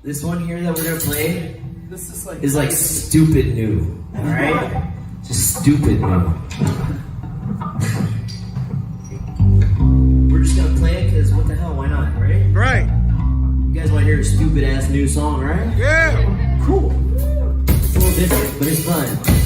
This one here that we're gonna play This is like stupid new. Alright? Just stupid new. We're just gonna play it because what the hell, why not, right? Right. You guys wanna hear a stupid ass new song, right? Yeah. Cool. It's a little different, but it's fun.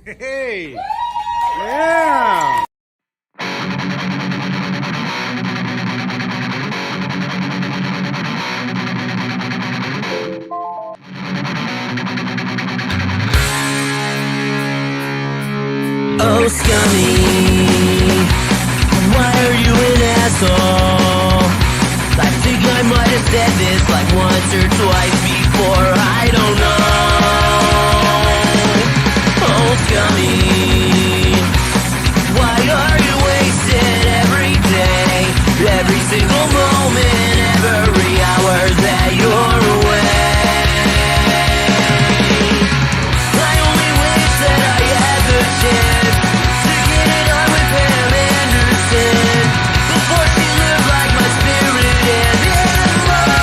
Hey! Yeah! Oh, scummy, why are you an asshole? I think I might have said this like once or twice before, I don't know. Oh, scummy, why are you wasted every day, every single moment, every hour that you're away? I only wish that I had the chance to get it on with Pam Anderson before she lived like my spirit and in love.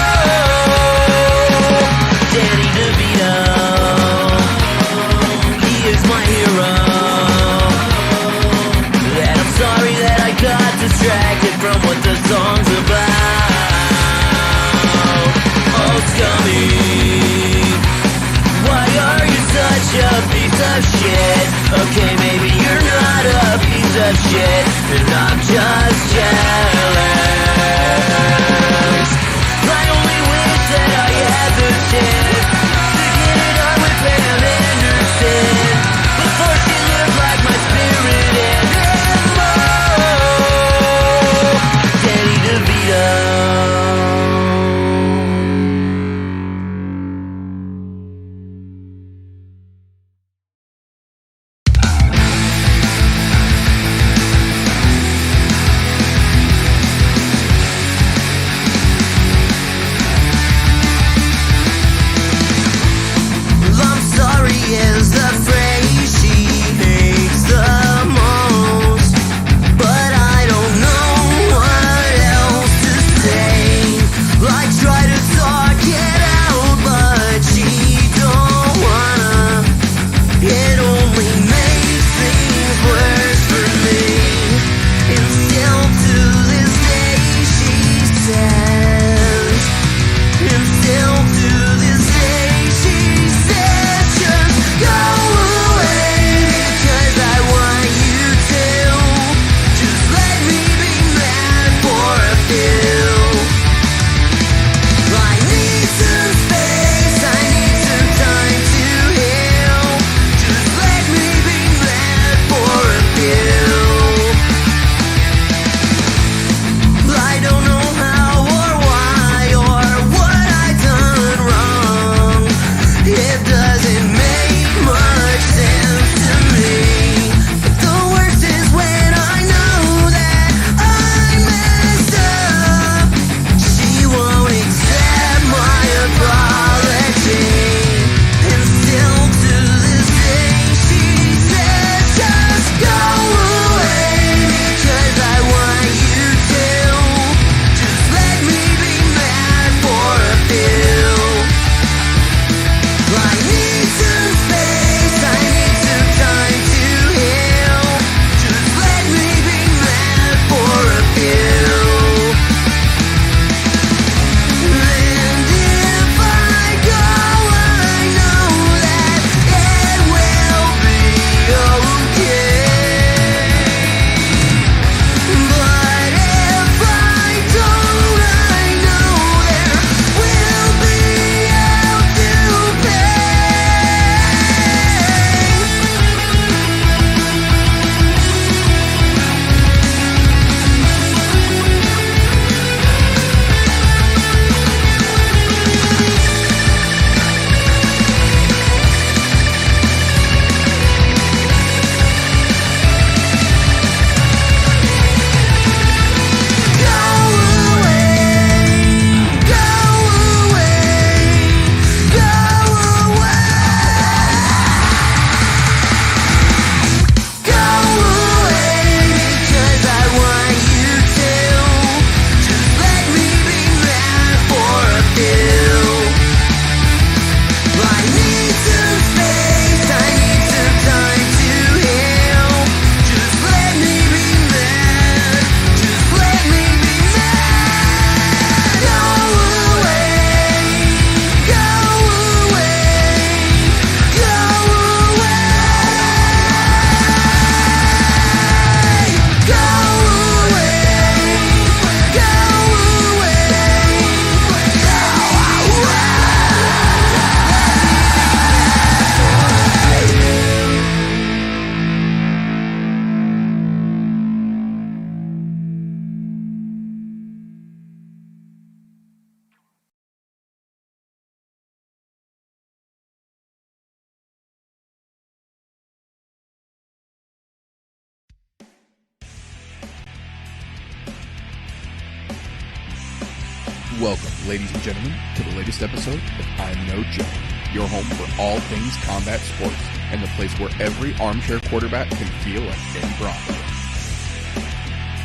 Welcome, ladies and gentlemen, to the latest episode of I'm No Joe, your home for all things combat sports, and the place where every armchair quarterback can feel like Eddie Bravo.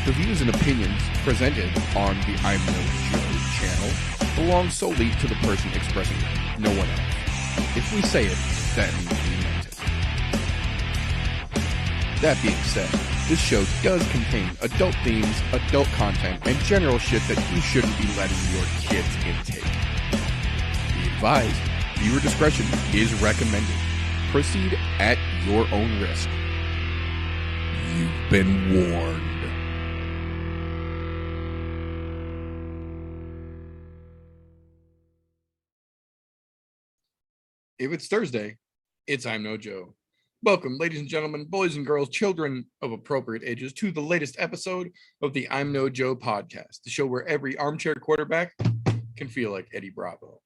The views and opinions presented on the I'm No Joe channel belong solely to the person expressing them, no one else. If we say it, that means we meant it. That being said, this show does contain adult themes, adult content, and general shit that you shouldn't be letting your kids intake. Be advised, viewer discretion is recommended. Proceed at your own risk. You've been warned. If it's Thursday, it's I'm No Joe. Welcome, ladies and gentlemen, boys and girls, children of appropriate ages, to the latest episode of the I'm No Joe podcast, the show where every armchair quarterback can feel like Eddie Bravo.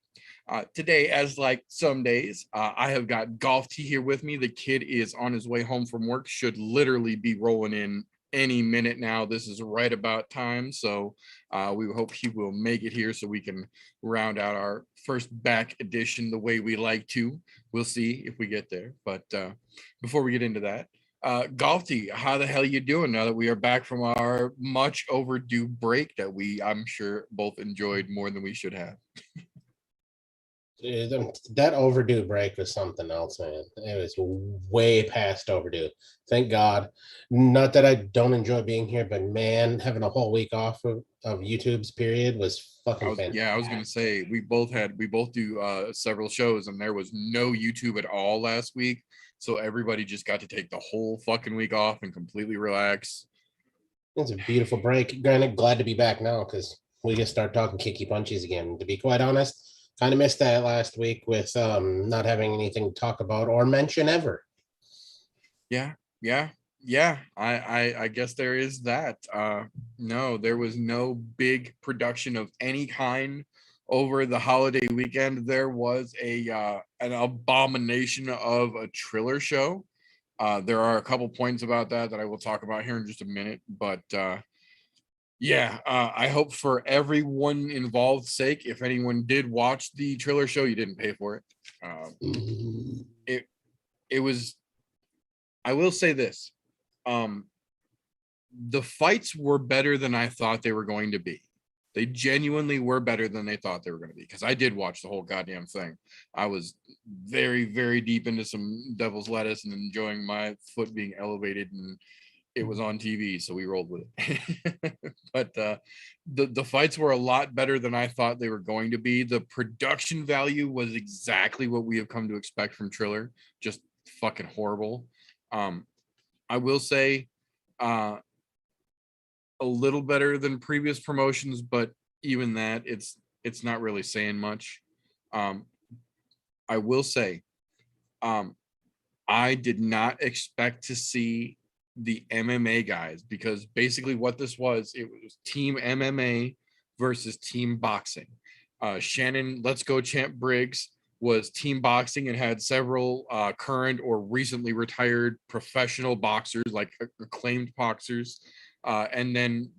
Today, as like some days, I have got Golf T here with me. The kid is on his way home from work, should literally be rolling in any minute now. This is right about time, so we hope he will make it here so we can round out our first back edition the way we like to. We'll see if we get there, but before we get into that, Golf T, how the hell you doing now that we are back from our much overdue break that I'm sure both enjoyed more than we should have? Dude, that overdue break was something else, man. It was way past overdue. Thank God. Not that I don't enjoy being here, but man, having a whole week off of YouTube's period was fucking fantastic. Yeah, I was gonna say we both do several shows, and there was no YouTube at all last week, so everybody just got to take the whole fucking week off and completely relax. It's a beautiful break. Granted, glad to be back now because we can start talking kicky punchies again. To be quite honest, kind of missed that last week with not having anything to talk about or mention ever. Yeah. I guess there is that. No, there was no big production of any kind over the holiday weekend. There was an abomination of a Triller show. There are a couple points about that I will talk about here in just a minute, but I hope for everyone involved's sake, if anyone did watch the Triller show, you didn't pay for it. It was, I will say this, the fights were better than I thought they were going to be. They genuinely were better than they thought they were going to be, because I did watch the whole goddamn thing. I was very, very deep into some devil's lettuce and enjoying my foot being elevated, and it was on TV, so we rolled with it. But the fights were a lot better than I thought they were going to be. The production value was exactly what we have come to expect from Triller. Just fucking horrible. I will say a little better than previous promotions, but even that, it's not really saying much. I will say I did not expect to see the MMA guys, because basically what this was, it was team MMA versus team boxing. Shannon Let's Go Champ Briggs was team boxing and had several current or recently retired professional boxers, like acclaimed boxers, and then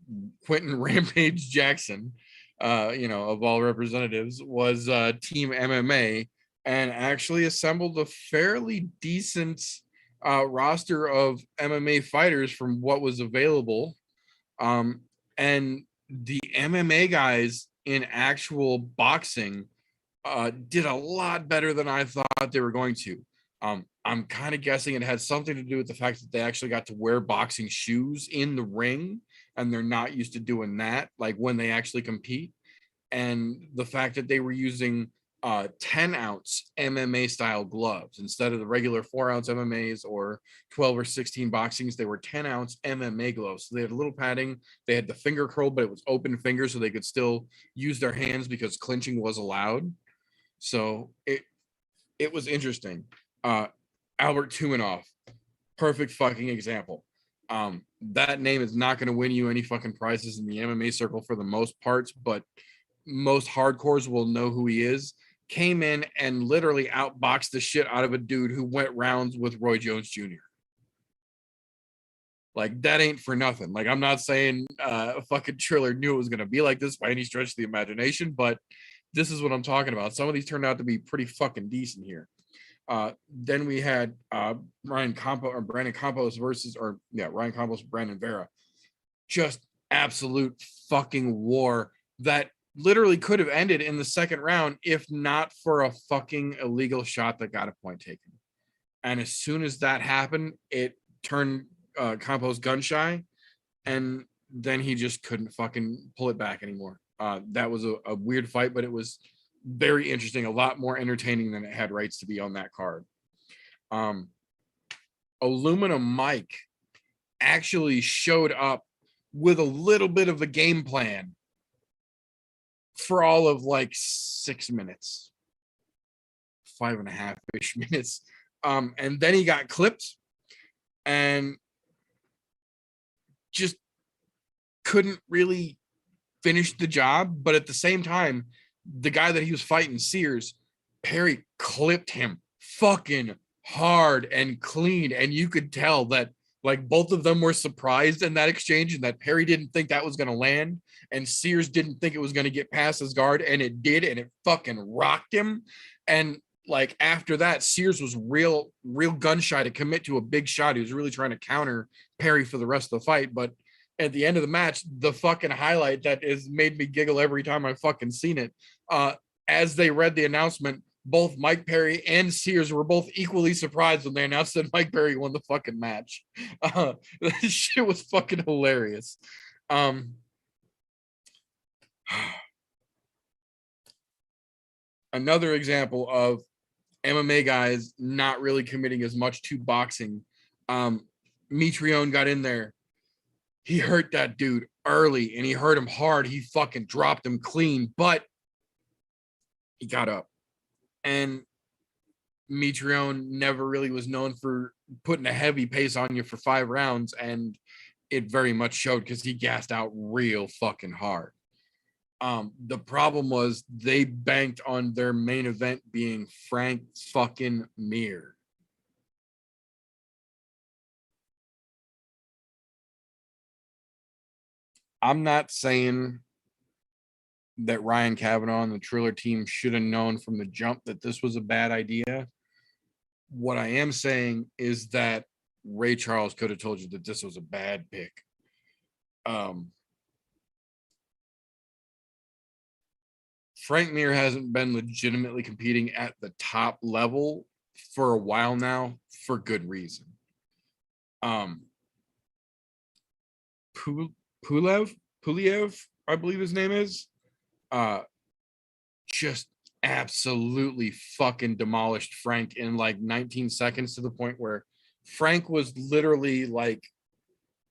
Quentin Rampage Jackson, of all representatives, was team MMA, and actually assembled a fairly decent roster of MMA fighters from what was available. And the MMA guys in actual boxing did a lot better than I thought they were going to. I'm kind of guessing it had something to do with the fact that they actually got to wear boxing shoes in the ring, and they're not used to doing that, like when they actually compete. And the fact that they were using 10-ounce MMA style gloves instead of the regular 4-ounce MMAs or 12 or 16 boxings. They were 10-ounce MMA gloves. So they had a little padding. They had the finger curl, but it was open fingers, so they could still use their hands because clinching was allowed. So it was interesting. Albert Tumanoff, perfect fucking example. That name is not going to win you any fucking prizes in the MMA circle for the most parts, but most hardcores will know who he is. Came in and literally outboxed the shit out of a dude who went rounds with Roy Jones Jr. Like, that ain't for nothing. Like, I'm not saying fucking Triller knew it was going to be like this by any stretch of the imagination, but this is what I'm talking about. Some of these turned out to be pretty fucking decent here. Then we had Brandon Campos versus Ryan Campos, Brandon Vera. Just absolute fucking war that literally could have ended in the second round if not for a fucking illegal shot that got a point taken. And as soon as that happened, it turned Campos gun shy, and then he just couldn't fucking pull it back anymore. That was a weird fight, but it was very interesting, a lot more entertaining than it had rights to be on that card. Aluminum Mike actually showed up with a little bit of a game plan for all of like 6 minutes, 5.5-ish minutes. And then he got clipped and just couldn't really finish the job. But at the same time, the guy that he was fighting, Sears, Perry clipped him fucking hard and clean. And you could tell that like both of them were surprised in that exchange and that Perry didn't think that was going to land. And Sears didn't think it was going to get past his guard, and it did. And it fucking rocked him. And like after that, Sears was real gun shy to commit to a big shot. He was really trying to counter Perry for the rest of the fight. But at the end of the match, the fucking highlight that has made me giggle every time I've fucking seen it, as they read the announcement, both Mike Perry and Sears were both equally surprised when they announced that Mike Perry won the fucking match. This shit was fucking hilarious. Another example of MMA guys not really committing as much to boxing. Mitrione got in there. He hurt that dude early and he hurt him hard. He fucking dropped him clean, but he got up. And Mitrione never really was known for putting a heavy pace on you for 5 rounds, and it very much showed because he gassed out real fucking hard. The problem was they banked on their main event being Frank fucking Mir. I'm not saying that Ryan Kavanaugh and the Triller team should have known from the jump that this was a bad idea. What I am saying is that Ray Charles could have told you that this was a bad pick. Frank Mir hasn't been legitimately competing at the top level for a while now, for good reason. Puliev, I believe his name is, just absolutely fucking demolished Frank in like 19 seconds, to the point where Frank was literally like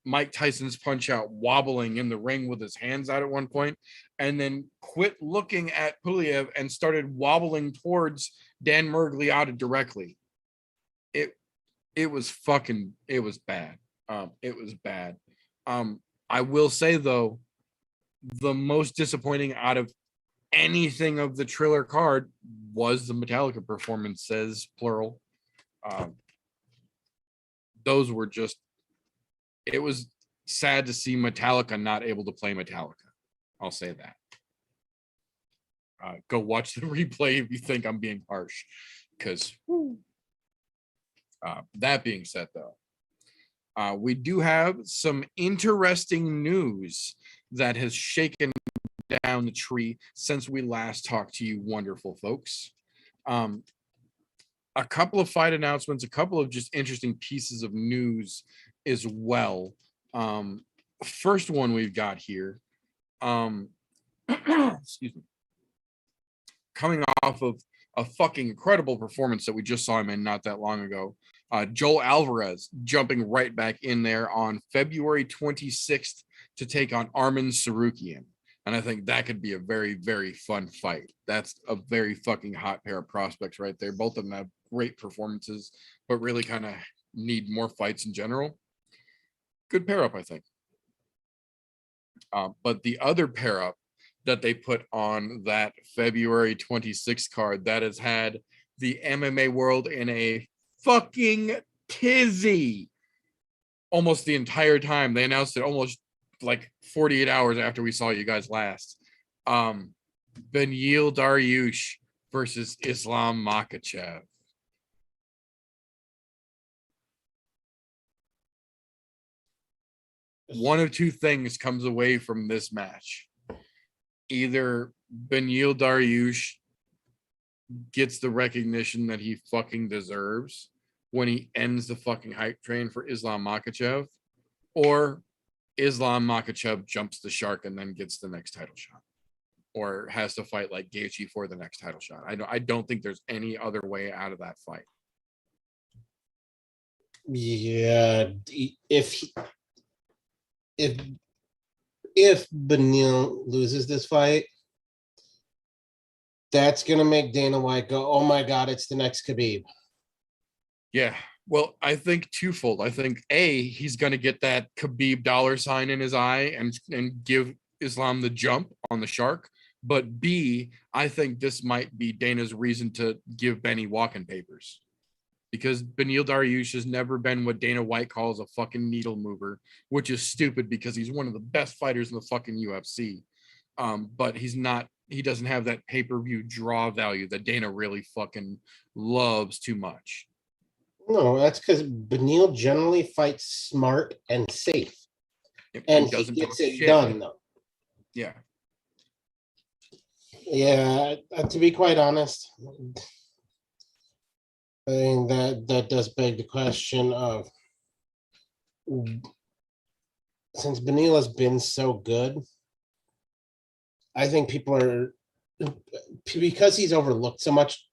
Mike Tyson's Punch Out, wobbling in the ring with his hands out at one point, and then quit looking at Puliev and started wobbling towards Dan Miragliotta directly. It was bad. It was bad. I will say though, the most disappointing out of anything of the Triller card was the Metallica performances, plural. Those were just, it was sad to see Metallica not able to play Metallica. I'll say that. Go watch the replay if you think I'm being harsh, because that being said though, we do have some interesting news that has shaken down the tree since we last talked to you wonderful folks. A couple of fight announcements, a couple of just interesting pieces of news as well. First one we've got here, excuse me, coming off of a fucking incredible performance that we just saw him in not that long ago. Joel Alvarez jumping right back in there on February 26th to take on Arman Sarukian. And I think that could be a very, very fun fight. That's a very fucking hot pair of prospects right there. Both of them have great performances, but really kind of need more fights in general. Good pair up, I think. But the other pair up that they put on that February 26th card that has had the MMA world in a fucking tizzy almost the entire time. They announced it almost like 48 hours after we saw you guys last. Ben Yildar Yush versus Islam Makachev. One of two things comes away from this match. Either Ben Yildar Yush gets the recognition that he fucking deserves when he ends the fucking hype train for Islam Makachev, or Islam Makachev jumps the shark and then gets the next title shot, or has to fight like Gaethje for the next title shot. I don't think there's any other way out of that fight. Yeah, if Beneil loses this fight, that's gonna make Dana White go, "Oh my God, it's the next Khabib." Yeah. Well, I think twofold. I think A, he's going to get that Khabib dollar sign in his eye and give Islam the jump on the shark. But B, I think this might be Dana's reason to give Benny walking papers, because Beneil Dariush has never been what Dana White calls a fucking needle mover, which is stupid because he's one of the best fighters in the fucking UFC. But he doesn't have that pay-per-view draw value that Dana really fucking loves too much. No, that's because Beneil generally fights smart and safe, and he gets it done though. Yeah. Yeah, to be quite honest, I think that does beg the question of, since Beneil has been so good, I think people are, because he's overlooked so much,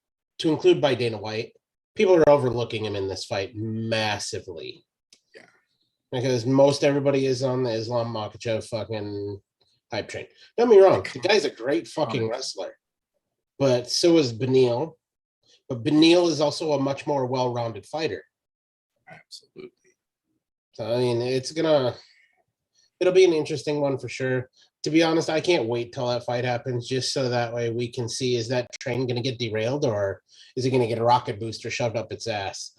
to include by Dana White, people are overlooking him in this fight massively. Yeah. Because most everybody is on the Islam Makachev fucking hype train. Don't get me wrong, the guy's a great fucking wrestler. But so is Beneil. But Beneil is also a much more well-rounded fighter. Absolutely. So, I mean, it'll be an interesting one for sure. To be honest, I can't wait till that fight happens, just so that way we can see, is that train going to get derailed, or is it going to get a rocket booster shoved up its ass?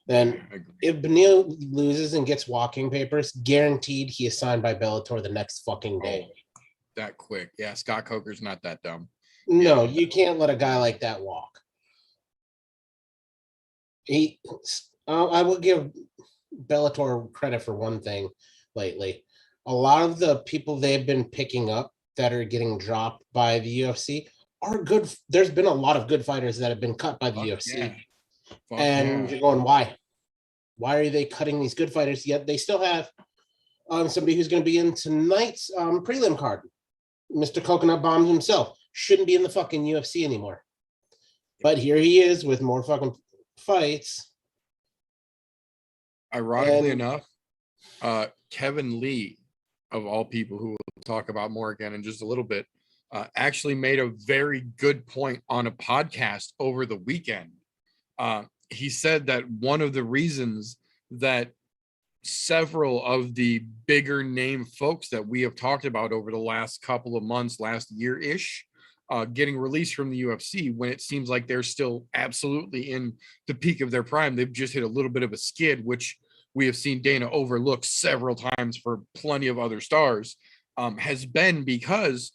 And if Beneil loses and gets walking papers, guaranteed he is signed by Bellator the next fucking day. Oh, that quick. Yeah, Scott Coker's not that dumb. No, you can't let a guy like that walk. I will give Bellator credit for one thing lately. A lot of the people they've been picking up that are getting dropped by the UFC are good. There's been a lot of good fighters that have been cut by the UFC. Yeah. You're going, why? Why are they cutting these good fighters? Yet they still have somebody who's going to be in tonight's prelim card. Mr. Coconut Bombs himself shouldn't be in the fucking UFC anymore. But here he is with more fucking fights. Ironically enough, Kevin Lee, of all people, who we'll talk about more again in just a little bit, actually made a very good point on a podcast over the weekend. He said that one of the reasons that several of the bigger name folks that we have talked about over the last couple of months, last year-ish, getting released from the UFC, when it seems like they're still absolutely in the peak of their prime, they've just hit a little bit of a skid, which we have seen Dana overlook several times for plenty of other stars, has been because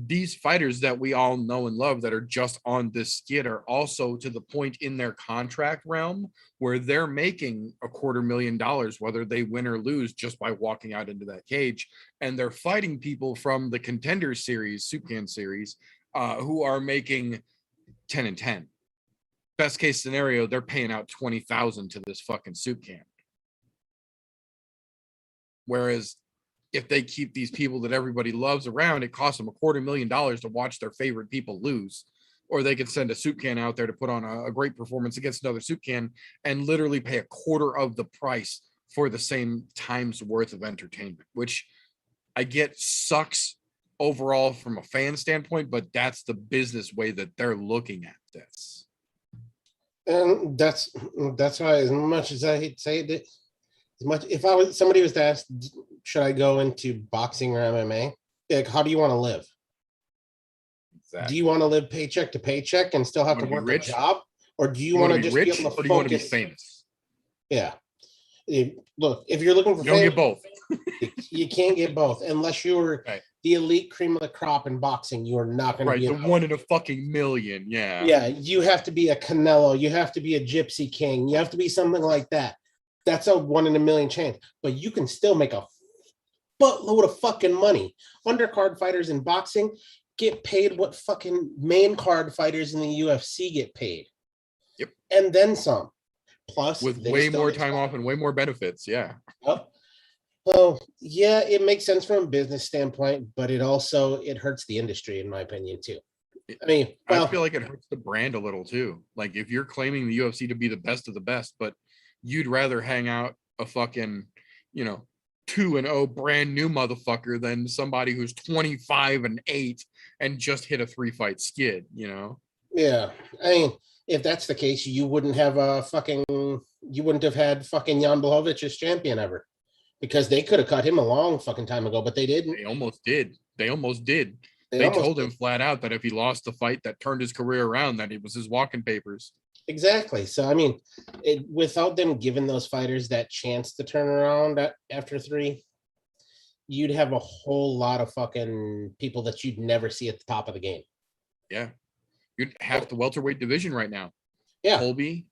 these fighters that we all know and love that are just on this skid are also to the point in their contract realm where they're making $250,000, whether they win or lose, just by walking out into that cage. And they're fighting people from the Contender Series, Supcan Series, who are making 10 and 10. Best case scenario, they're paying out $20,000 to this fucking soup can. Whereas if they keep these people that everybody loves around, it costs them $250,000 to watch their favorite people lose. Or they could send a soup can out there to put on a great performance against another soup can and literally pay a quarter of the price for the same time's worth of entertainment, which I get sucks overall from a fan standpoint, but that's the business way that they're looking at this. And that's why, as much as I hate to say it, as much, if somebody was to ask, should I go into boxing or MMA? Like, how do you want to live? Exactly. Do you want to live paycheck to paycheck and still have to work a job, or do you want to just be able to focus? Or do you want to be famous? Yeah, Look, if you're looking for You don't fame, get both. you can't get both unless you're Right. the elite cream of the crop in boxing. You are not going to Right, be the one in a fucking million. Yeah. Yeah, you have to be a Canelo. You have to be a Gypsy King. You have to be something like that. That's a 1 in a million chance. But you can still make a buttload of fucking money. Undercard fighters in boxing get paid what fucking main card fighters in the UFC get paid. Yep. And then some. Plus, With they way still more get time stuff. off and way more benefits. Yeah. Yep. Well, yeah, it makes sense from a business standpoint, but it hurts the industry, in my opinion, too. I mean, I feel like it hurts the brand a little too. Like if you're claiming the UFC to be the best of the best, but you'd rather hang out a fucking, 2-0 brand new motherfucker than somebody who's 25-8 and just hit a 3-fight skid, Yeah, I mean, if that's the case, you wouldn't have had fucking Jan Blachowicz as champion ever, because they could have cut him a long fucking time ago, but they didn't. They almost did. They told him flat out that if he lost the fight that turned his career around, that it was his walking papers. Exactly. So, I mean, without them giving those fighters that chance to turn around after 3, you'd have a whole lot of fucking people that you'd never see at the top of the game. Yeah. You'd have the welterweight division right now. Yeah. Colby,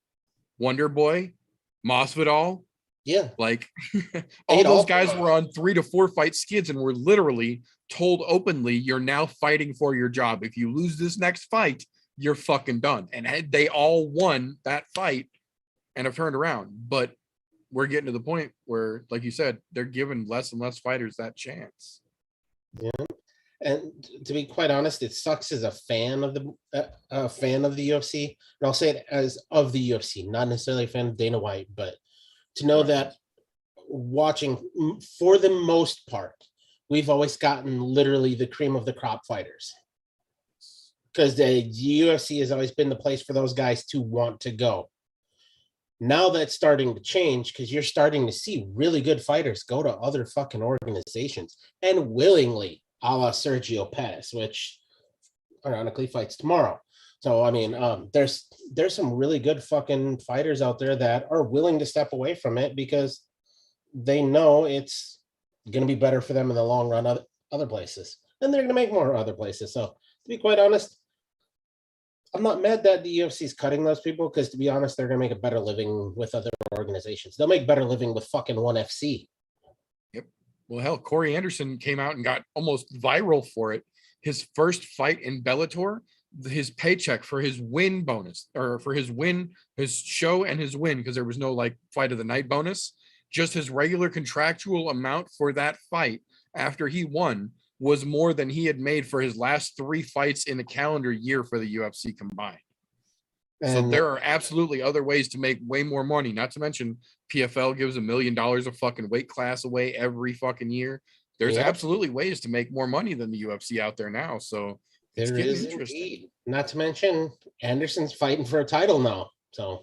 Wonder Boy, Masvidal. Yeah. Like all those guys were on 3 to 4 fight skids and were literally told openly, you're now fighting for your job. If you lose this next fight, you're fucking done. And they all won that fight and have turned around. But we're getting to the point where, like you said, they're giving less and less fighters that chance. Yeah. And to be quite honest, it sucks as a fan of the UFC. And I'll say it as of the UFC, not necessarily a fan of Dana White, but to know that watching, for the most part, we've always gotten literally the cream of the crop fighters, because the UFC has always been the place for those guys to want to go. Now that's starting to change, because you're starting to see really good fighters go to other fucking organizations, and willingly, a la Sergio Pettis, which ironically fights tomorrow. So, I mean, there's some really good fucking fighters out there that are willing to step away from it because they know it's going to be better for them in the long run other places. And they're going to make more other places. So, to be quite honest, I'm not mad that the UFC is cutting those people, because, to be honest, they're going to make a better living with other organizations. They'll make better living with fucking ONE FC. Yep. Well, hell, Corey Anderson came out and got almost viral for it. His first fight in Bellator, his paycheck for his win bonus, or for his show and his win, because there was no like fight of the night bonus, just his regular contractual amount for that fight after he won was more than he had made for his last 3 fights in the calendar year for the UFC combined. So there are absolutely other ways to make way more money. Not to mention PFL gives $1 million a fucking weight class away every fucking year. There's absolutely ways to make more money than the UFC out there now. So it's there getting is interesting. Indeed. Not to mention Anderson's fighting for a title now. So,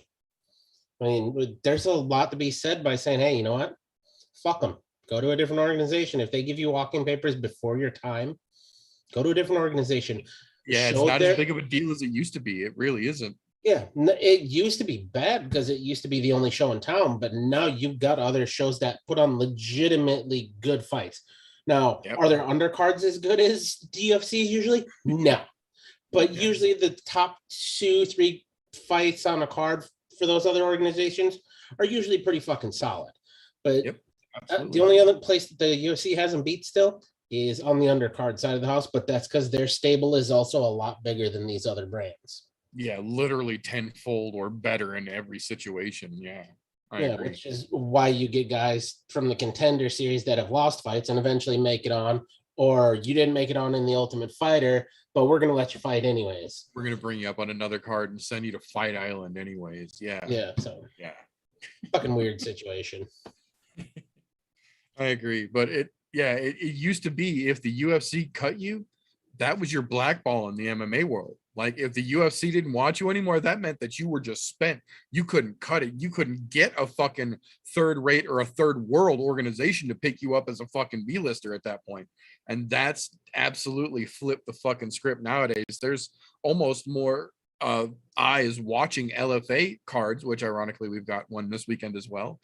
I mean, there's a lot to be said by saying, hey, you know what? Fuck them. Go to a different organization. If they give you walking papers before your time, go to a different organization. Yeah, it's not as big of a deal as it used to be. It really isn't. Yeah, it used to be bad because it used to be the only show in town, but now you've got other shows that put on legitimately good fights. Now, are there undercards as good as DFCs usually? No. But usually the top 2-3 fights on a card for those other organizations are usually pretty fucking solid. But the only other place that the UFC hasn't beat still is on the undercard side of the house, but that's because their stable is also a lot bigger than these other brands. Yeah, literally tenfold or better in every situation. Yeah, I agree. Which is why you get guys from the Contender Series that have lost fights and eventually make it on, or you didn't make it on in the Ultimate Fighter, but we're going to let you fight anyways. We're going to bring you up on another card and send you to Fight Island anyways. Yeah. Yeah. So fucking weird situation. I agree, but it used to be, if the UFC cut you, that was your blackball in the MMA world. Like if the UFC didn't want you anymore, that meant that you were just spent. You couldn't cut it. You couldn't get a fucking third rate or a third world organization to pick you up as a fucking B-lister at that point. And that's absolutely flipped the fucking script nowadays. There's almost more eyes watching LFA cards, which ironically we've got one this weekend as well,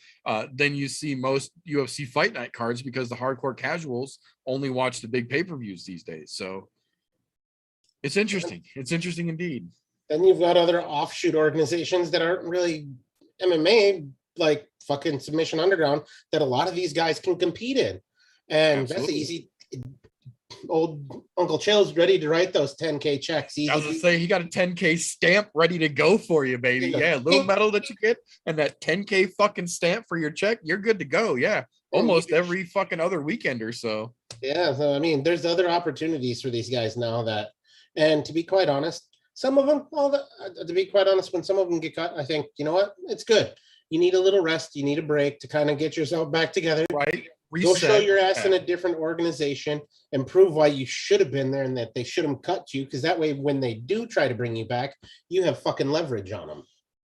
than you see most UFC fight night cards, because the hardcore casuals only watch the big pay-per-views these days. So it's interesting. It's interesting indeed. Then you've got other offshoot organizations that aren't really MMA, like fucking Submission Underground, that a lot of these guys can compete in. And Absolutely. that's easy. Old Uncle Chill's ready to write those 10K checks. Easy. I was gonna say, he got a 10K stamp ready to go for you, baby. Yeah, little medal that you get and that 10K fucking stamp for your check, you're good to go. Yeah, almost every fucking other weekend or so. Yeah, so I mean, there's other opportunities for these guys now that, and to be quite honest, some of them, to be quite honest, when some of them get cut, I think, you know what, it's good. You need a little rest. You need a break to kind of get yourself back together. Right. Reset. Go show your ass in a different organization and prove why you should have been there and that they shouldn't cut you. Because that way, when they do try to bring you back, you have fucking leverage on them.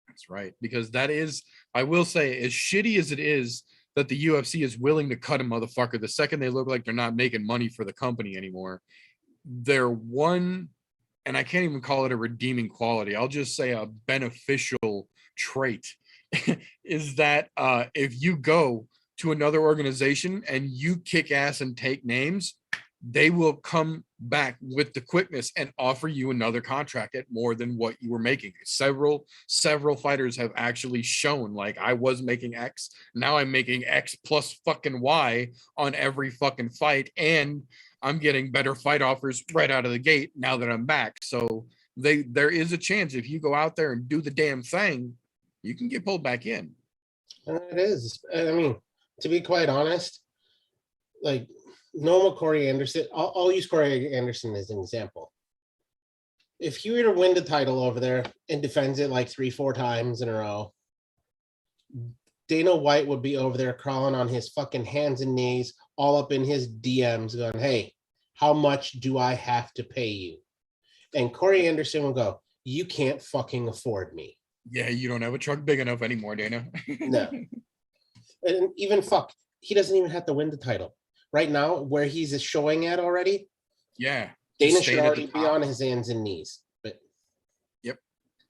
That's right. Because that is, I will say, as shitty as it is that the UFC is willing to cut a motherfucker the second they look like they're not making money for the company anymore, they're one, and I can't even call it a redeeming quality, I'll just say a beneficial trait, is that if you go to another organization and you kick ass and take names, they will come back with the quickness and offer you another contract at more than what you were making. Several fighters have actually shown, like, I was making X, now I'm making X plus fucking Y on every fucking fight, and I'm getting better fight offers right out of the gate now that I'm back. So there is a chance, if you go out there and do the damn thing, you can get pulled back in. It is. I mean, to be quite honest, like normal Corey Anderson, I'll use Corey Anderson as an example. If he were to win the title over there and defends it like 3-4 times in a row, Dana White would be over there crawling on his fucking hands and knees, all up in his DMs going, hey, how much do I have to pay you? And Corey Anderson will go, you can't fucking afford me. Yeah, you don't have a truck big enough anymore, Dana. No. And even he doesn't even have to win the title. Right now, where he's showing at already, yeah, Dana should already be on his hands and knees. But yep,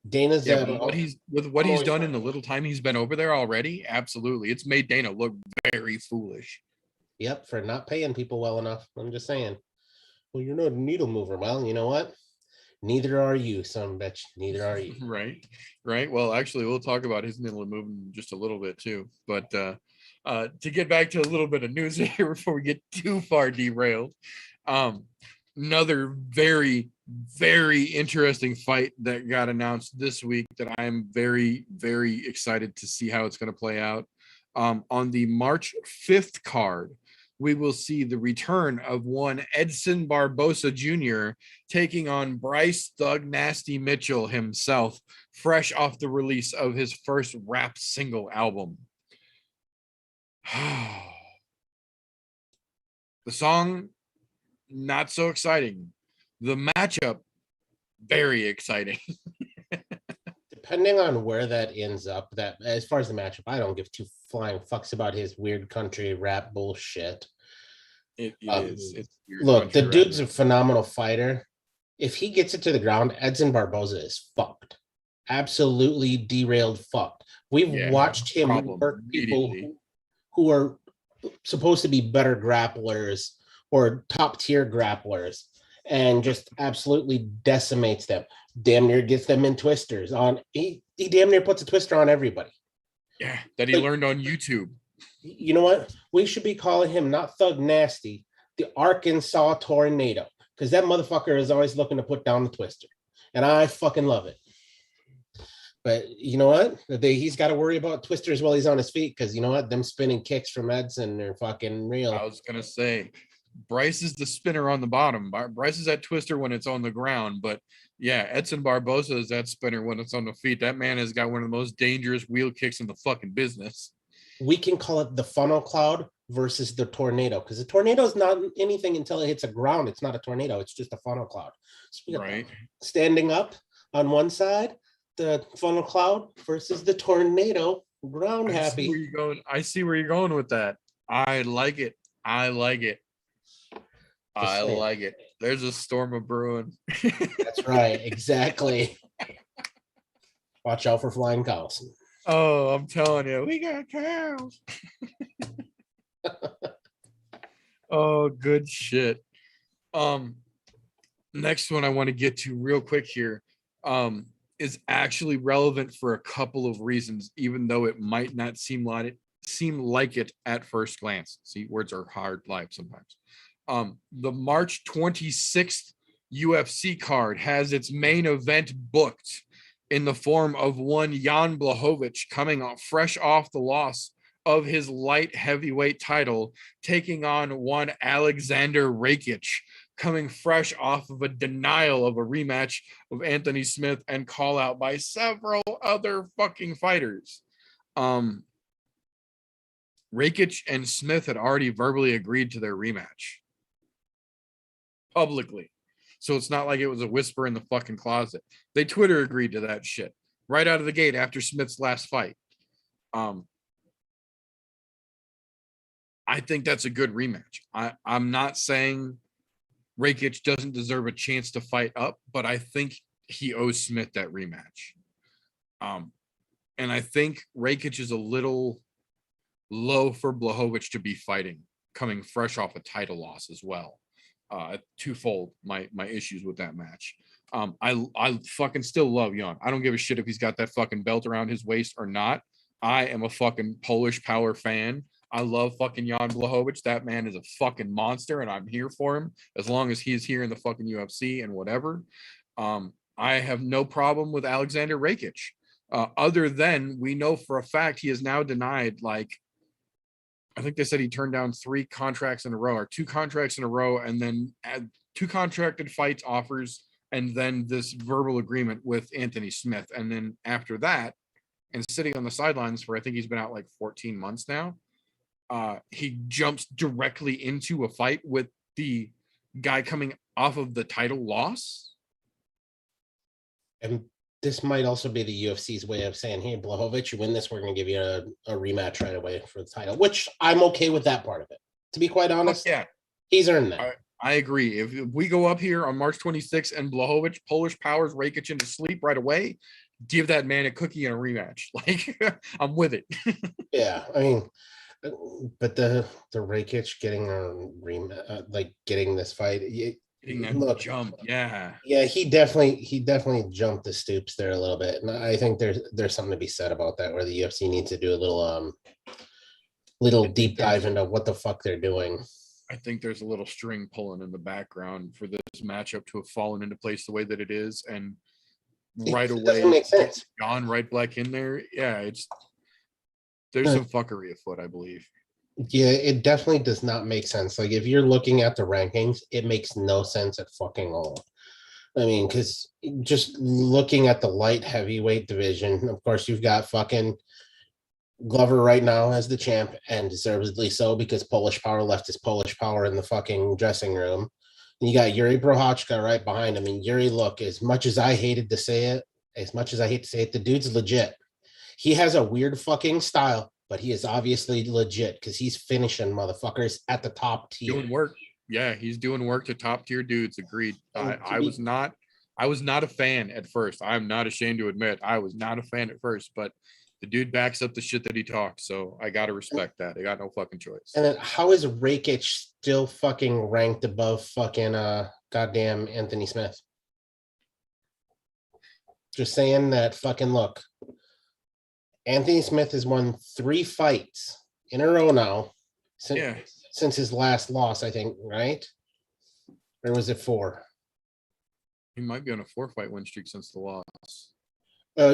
Dana's what he's done in the little time he's been over there already. Absolutely, it's made Dana look very foolish. Yep, for not paying people well enough. I'm just saying. Well, you're not a needle mover. Well, you know what? Neither are you, son of a bitch. Neither are you. Right. Well, actually, we'll talk about his needle moving just a little bit too. But to get back to a little bit of news here before we get too far derailed, another very, very interesting fight that got announced this week that I'm very, very excited to see how it's going to play out. On the March 5th card, we will see the return of one Edson Barbosa Jr. taking on Bryce Thug Nasty Mitchell himself, fresh off the release of his first rap single album. The song, not so exciting. The matchup, very exciting. Depending on where that ends up, that as far as the matchup, I don't give two flying fucks about his weird country rap bullshit. It is. It's weird. Look, the dude's a phenomenal fighter. If he gets it to the ground, Edson Barboza is fucked. Absolutely derailed fucked. We've watched him work people who are supposed to be better grapplers or top tier grapplers and just absolutely decimates them. Damn near gets them in twisters on. He damn near puts a twister on everybody. Yeah, that he learned on YouTube. You know what? We should be calling him not Thug Nasty, the Arkansas Tornado, because that motherfucker is always looking to put down the twister, and I fucking love it. But you know what? He's got to worry about twisters while he's on his feet, because you know what? Them spinning kicks from Edson are fucking real. I was gonna say, Bryce is the spinner on the bottom. Bryce is that twister when it's on the ground, but yeah, Edson Barboza is that spinner when it's on the feet. That man has got one of the most dangerous wheel kicks in the fucking business. We can call it the funnel cloud versus the tornado, because the tornado is not anything until it hits the ground. It's not a tornado. It's just a funnel cloud. So right. Standing up on one side, the funnel cloud versus the tornado ground happy. I see where you're going with that. I like it. There's a storm of brewing. That's right. Exactly. Watch out for flying cows. Oh, I'm telling you, we got cows. Oh, good shit. Next one I want to get to real quick here is actually relevant for a couple of reasons, even though it might not seem like it at first glance. See, words are hard live sometimes. The March 26th UFC card has its main event booked in the form of one Jan Blachowicz coming off fresh off the loss of his light heavyweight title, taking on one Alexander Rakic, coming fresh off of a denial of a rematch of Anthony Smith and call out by several other fucking fighters. Rakic and Smith had already verbally agreed to their rematch publicly. So it's not like it was a whisper in the fucking closet. They Twitter agreed to that shit right out of the gate after Smith's last fight. I think that's a good rematch. I'm not saying Rakic doesn't deserve a chance to fight up, but I think he owes Smith that rematch. And I think Rakic is a little low for Blachowicz to be fighting, coming fresh off a title loss as well. Twofold my issues with that match. I fucking still love Jan. I don't give a shit if he's got that fucking belt around his waist or not. I am a fucking Polish power fan. I love fucking Jan Blachowicz. That man is a fucking monster, and I'm here for him as long as he's here in the fucking UFC and whatever. I have no problem with Alexander Rakic. Other than we know for a fact he is now denied, like, I think they said he turned down 3 contracts in a row or 2 contracts in a row, and then 2 contracted fights offers, and then this verbal agreement with Anthony Smith. And then after that, and sitting on the sidelines for, I think he's been out like 14 months now, he jumps directly into a fight with the guy coming off of the title loss. And this might also be the UFC's way of saying, hey, Blachowicz, you win this, we're going to give you a rematch right away for the title, which I'm okay with that part of it. To be quite honest, yeah, he's earned that. I agree. If we go up here on March 26th and Blachowicz Polish powers Rakic into sleep right away, give that man a cookie and a rematch. Like, I'm with it. Yeah, I mean, but the Rakic getting a like getting this fight, Getting that look, jump, yeah, he definitely jumped the stoops there a little bit, and I think there's something to be said about that, where the UFC needs to do a little deep dive into what the fuck they're doing. I think there's a little string pulling in the background for this matchup to have fallen into place the way that it is, and right away doesn't make sense. Gone right back in there. Yeah, there's some fuckery afoot, I believe. Yeah, it definitely does not make sense. Like, if you're looking at the rankings, it makes no sense at fucking all. I mean, because just looking at the light heavyweight division, of course, you've got fucking Glover right now as the champ, and deservedly so, because Polish Power left his Polish Power in the fucking dressing room. And you got Yuri Prochazka right behind him. And Yuri, look, as much as I hate to say it, the dude's legit. He has a weird fucking style, but he is obviously legit because he's finishing motherfuckers at the top tier. Doing work. Yeah, he's doing work to top tier dudes. Agreed. I was not a fan at first. I'm not ashamed to admit I was not a fan at first, but the dude backs up the shit that he talks, so I gotta respect that. I got no fucking choice. And then how is Rakic still fucking ranked above fucking goddamn Anthony Smith? Just saying that fucking look. Anthony Smith has won 3 fights in a row now since his last loss, I think, right? Or was it 4? He might be on a 4-fight win streak since the loss.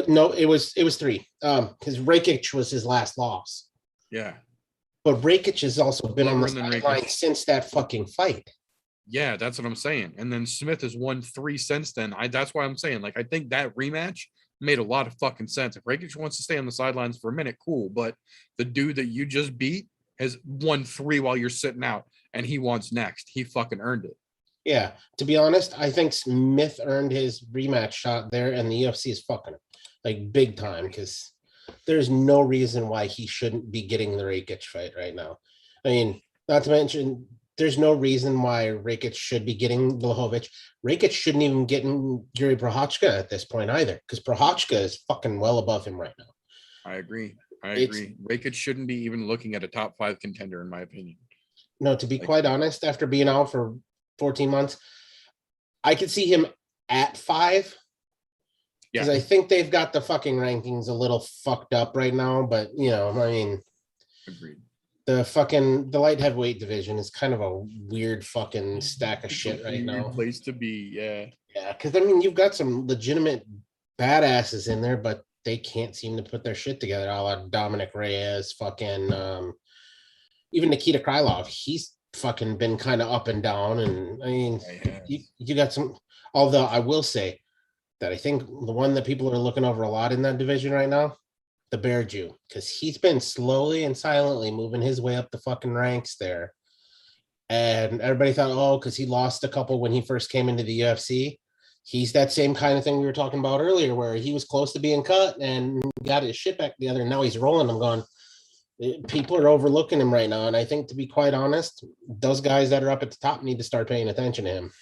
No, it was 3. Because Rakic was his last loss. Yeah. But Rakic has also been on the sideline since that fucking fight. Yeah, that's what I'm saying. And then Smith has won 3 since then. That's why I'm saying, like, I think that rematch made a lot of fucking sense. If Rakic wants to stay on the sidelines for a minute, cool. But the dude that you just beat has won 3 while you're sitting out, and he wants next. He fucking earned it. Yeah, to be honest, I think Smith earned his rematch shot there, and the UFC is fucking him, like, big time, because there's no reason why he shouldn't be getting the Rakic fight right now. I mean, not to mention, there's no reason why Rakic should be getting Blachowicz. Rakic shouldn't even get Yuri Prochazka at this point either, because Prochazka is fucking well above him right now. I agree. It's- Rakic shouldn't be even looking at a top 5 contender, in my opinion. No, to be quite honest, after being out for 14 months, I could see him at 5. Because I think they've got the fucking rankings a little fucked up right now. But, you know, I mean, Agreed. the light heavyweight division is kind of a weird fucking stack of shit right now. Place to be, yeah. Yeah, because I mean, you've got some legitimate badasses in there, but they can't seem to put their shit together. A la Dominic Reyes, fucking, even Nikita Krylov. He's fucking been kind of up and down. And I mean, you got some. Although I will say that I think the one that people are looking over a lot in that division right now, the Bear Jew, because he's been slowly and silently moving his way up the fucking ranks there. And everybody thought, oh, because he lost a couple when he first came into the UFC. He's that same kind of thing we were talking about earlier, where he was close to being cut and got his shit back together. And now he's rolling. I'm going, people are overlooking him right now. And I think, to be quite honest, those guys that are up at the top need to start paying attention to him.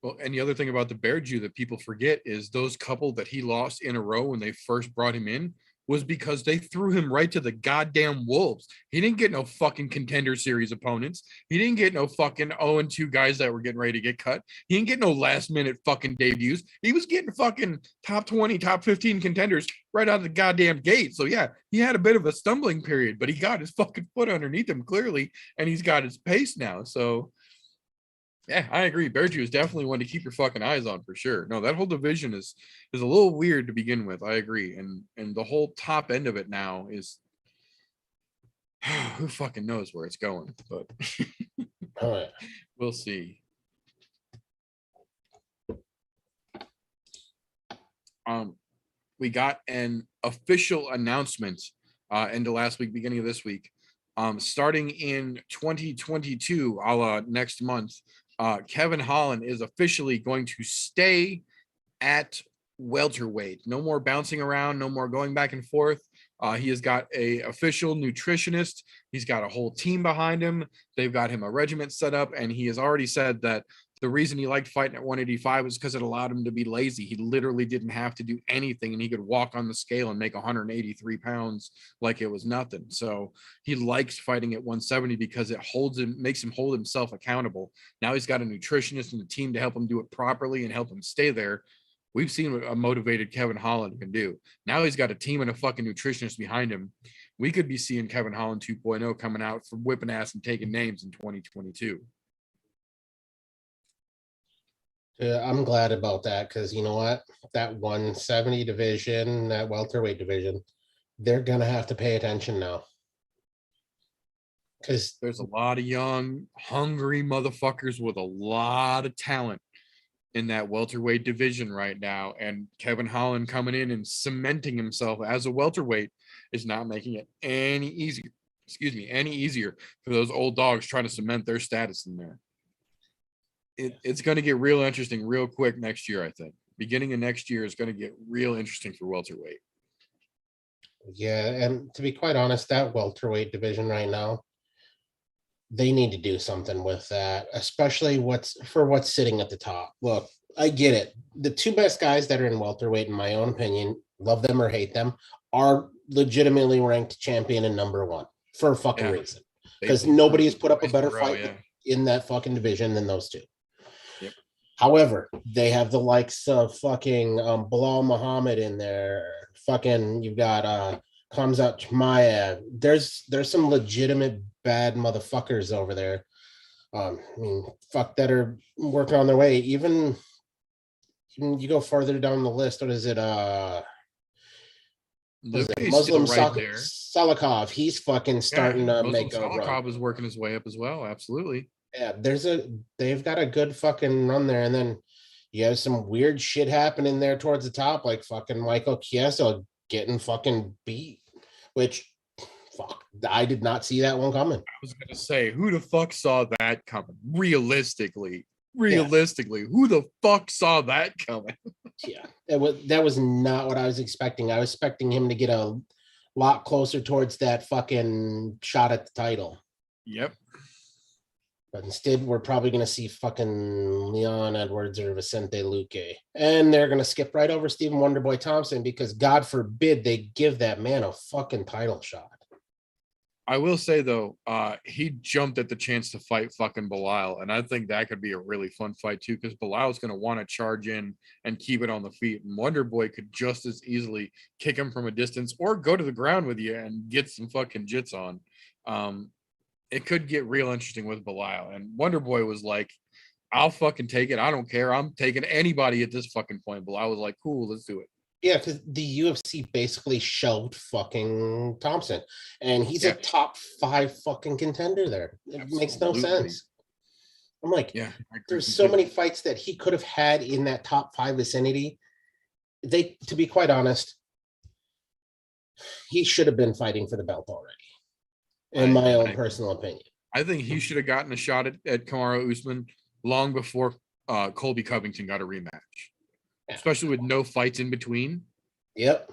Well, and the other thing about the Bear Jew that people forget is those couple that he lost in a row when they first brought him in was because they threw him right to the goddamn wolves. He didn't get no fucking contender series opponents. He didn't get no fucking 0-2 guys that were getting ready to get cut. He didn't get no last minute fucking debuts. He was getting fucking top 20, top 15 contenders right out of the goddamn gate. So yeah, he had a bit of a stumbling period, but he got his fucking foot underneath him clearly, and he's got his pace now. So yeah, I agree. Bear Jew is definitely one to keep your fucking eyes on for sure. No, that whole division is a little weird to begin with. I agree. And the whole top end of it now is who fucking knows where it's going, but Oh, yeah. We'll see. We got an official announcement end of last week, beginning of this week. Starting in 2022, a la next month, Kevin Holland is officially going to stay at welterweight. No more bouncing around, no more going back and forth. He has got a official nutritionist. He's got a whole team behind him. They've got him a regiment set up, and he has already said that the reason he liked fighting at 185 was because it allowed him to be lazy. He literally didn't have to do anything, and he could walk on the scale and make 183 pounds like it was nothing. So he likes fighting at 170 because it holds him, makes him hold himself accountable. Now he's got a nutritionist and a team to help him do it properly and help him stay there. We've seen what a motivated Kevin Holland can do. Now he's got a team and a fucking nutritionist behind him. We could be seeing Kevin Holland 2.0 coming out for whipping ass and taking names in 2022. Yeah, I'm glad about that, because you know what? That 170 division, that welterweight division, they're going to have to pay attention now. Because there's a lot of young, hungry motherfuckers with a lot of talent in that welterweight division right now. And Kevin Holland coming in and cementing himself as a welterweight is not making it any easier. Any easier for those old dogs trying to cement their status in there. It's going to get real interesting real quick next year, I think. Beginning of next year is going to get real interesting for welterweight. Yeah, and to be quite honest, that welterweight division right now, they need to do something with that, especially what's sitting at the top. Look, I get it. The two best guys that are in welterweight, in my own opinion, love them or hate them, are legitimately ranked champion and number one for a fucking reason. Because nobody has put up a better fight in that fucking division than those two. Yep. However, they have the likes of fucking Bilal Muhammad in there. Fucking, you've got Khamzat Chimaev. There's some legitimate bad motherfuckers over there. I mean, fuck, that are working on their way. Even you go farther down the list. What is it? Muslim Salikov. He's fucking starting to make a run. Salikov is working his way up as well. Absolutely. Yeah, they've got a good fucking run there, and then you have some weird shit happening there towards the top, like fucking Michael Chiesa getting fucking beat, which fuck, I did not see that one coming. I was gonna say, who the fuck saw that coming? Realistically, who the fuck saw that coming? Yeah, that was not what I was expecting. I was expecting him to get a lot closer towards that fucking shot at the title. Yep. But instead, we're probably going to see fucking Leon Edwards or Vicente Luque. And they're going to skip right over Stephen Wonderboy Thompson because God forbid they give that man a fucking title shot. I will say though, he jumped at the chance to fight fucking Belial, and I think that could be a really fun fight too, because Belial's going to want to charge in and keep it on the feet, and Wonder Boy could just as easily kick him from a distance or go to the ground with you and get some fucking jits on. It could get real interesting with Belial, and Wonder Boy was like, "I'll fucking take it. I don't care. I'm taking anybody at this fucking point." Belial was like, "Cool, let's do it." Yeah, because the UFC basically shelved fucking Thompson, and he's a top 5 fucking contender there. It makes no sense. I'm like, there's so many fights that he could have had in that top 5 vicinity. To be quite honest, he should have been fighting for the belt already, in my own personal opinion. I think he should have gotten a shot at Kamaru Usman long before Colby Covington got a rematch. Especially with no fights in between. Yep.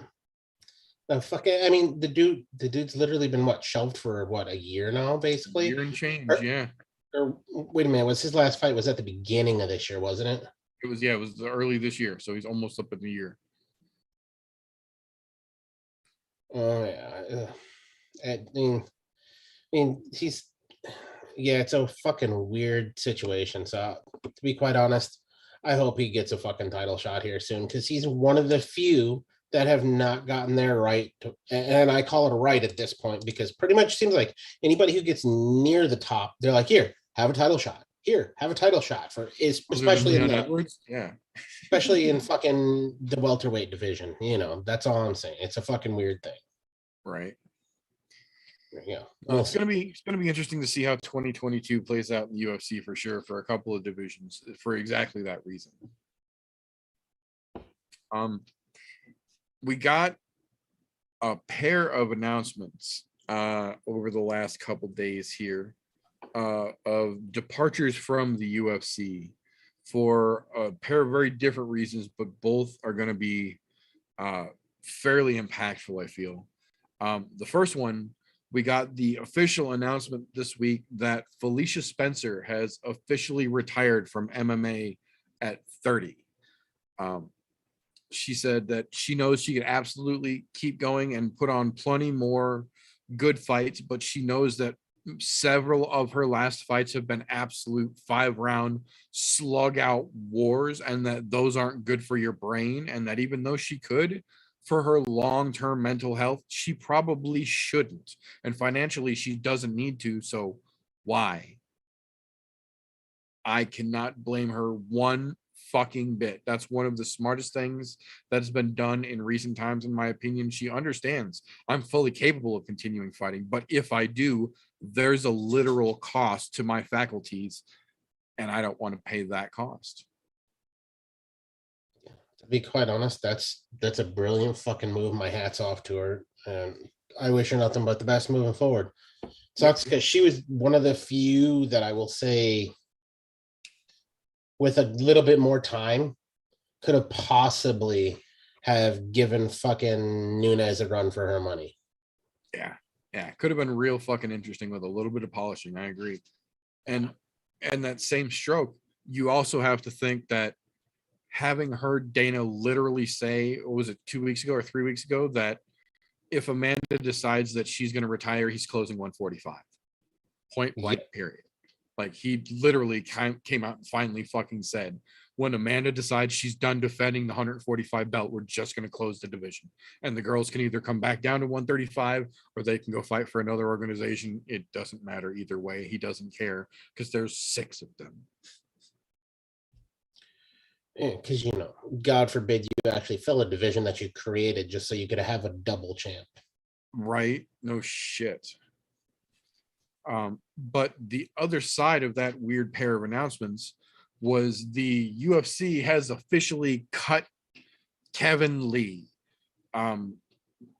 I mean, the dude's literally been shelved for a year now, basically. A year and change, yeah. Or wait a minute, was his last fight was at the beginning of this year, wasn't it? It was early this year, so he's almost up in the year. Oh yeah. I mean, it's a fucking weird situation. So to be quite honest, I hope he gets a fucking title shot here soon, because he's one of the few that have not gotten there right. And I call it a right at this point, because pretty much seems like anybody who gets near the top, they're like, here, have a title shot. Here, have a title shot especially in Edwards. Yeah. Especially in fucking the welterweight division. That's all I'm saying. It's a fucking weird thing. Right. Yeah. Well, it's gonna be interesting to see how 2022 plays out in the UFC for sure, for a couple of divisions, for exactly that reason. We got a pair of announcements over the last couple days here of departures from the UFC for a pair of very different reasons, but both are going to be fairly impactful, I feel. The first one, we got the official announcement this week that Felicia Spencer has officially retired from MMA at 30. She said that she knows she can absolutely keep going and put on plenty more good fights, but she knows that several of her last fights have been absolute 5-round slug out wars, and that those aren't good for your brain, and that even though she could, for her long-term mental health, she probably shouldn't. And financially, she doesn't need to, so why? I cannot blame her one fucking bit. That's one of the smartest things that's been done in recent times, in my opinion. She understands I'm fully capable of continuing fighting, but if I do, there's a literal cost to my faculties, and I don't want to pay that cost. To be quite honest, that's a brilliant fucking move. My hat's off to her, and I wish her nothing but the best moving forward. Sucks because she was one of the few that I will say, with a little bit more time, could have possibly have given fucking Nunes a run for her money. Yeah, could have been real fucking interesting with a little bit of polishing. I agree. And that same stroke, you also have to think that having heard Dana literally say, what was it, 2 weeks ago or 3 weeks ago, that if Amanda decides that she's going to retire, he's closing 145. Point blank, period. Like, he literally came out and finally fucking said, when Amanda decides she's done defending the 145 belt, we're just going to close the division. And the girls can either come back down to 135 or they can go fight for another organization. It doesn't matter either way. He doesn't care, because there's 6 of them. Because, God forbid you actually fill a division that you created just so you could have a double champ. Right? No shit. But the other side of that weird pair of announcements was the UFC has officially cut Kevin Lee.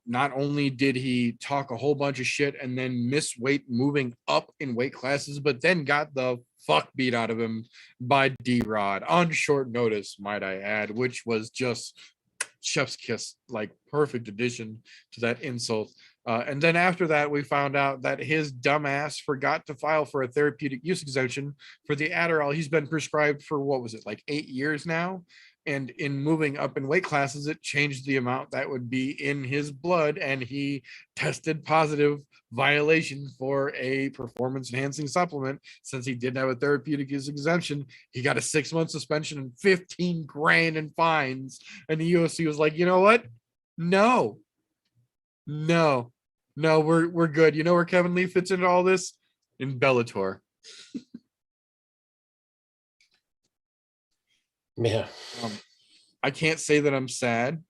Not only did he talk a whole bunch of shit and then miss weight moving up in weight classes, but then got the fuck beat out of him by D-Rod on short notice, might I add, which was just chef's kiss, like perfect addition to that insult. And then after that, we found out that his dumbass forgot to file for a therapeutic use exemption for the Adderall he's been prescribed for, what was it, like 8 years now? And in moving up in weight classes, it changed the amount that would be in his blood, and he tested positive violation for a performance enhancing supplement. Since he didn't have a therapeutic use exemption, he got a 6-month suspension and 15 grand in fines. And the UFC was like, you know what? No, we're good. You know where Kevin Lee fits into all this? In Bellator. Yeah. I can't say that I'm sad.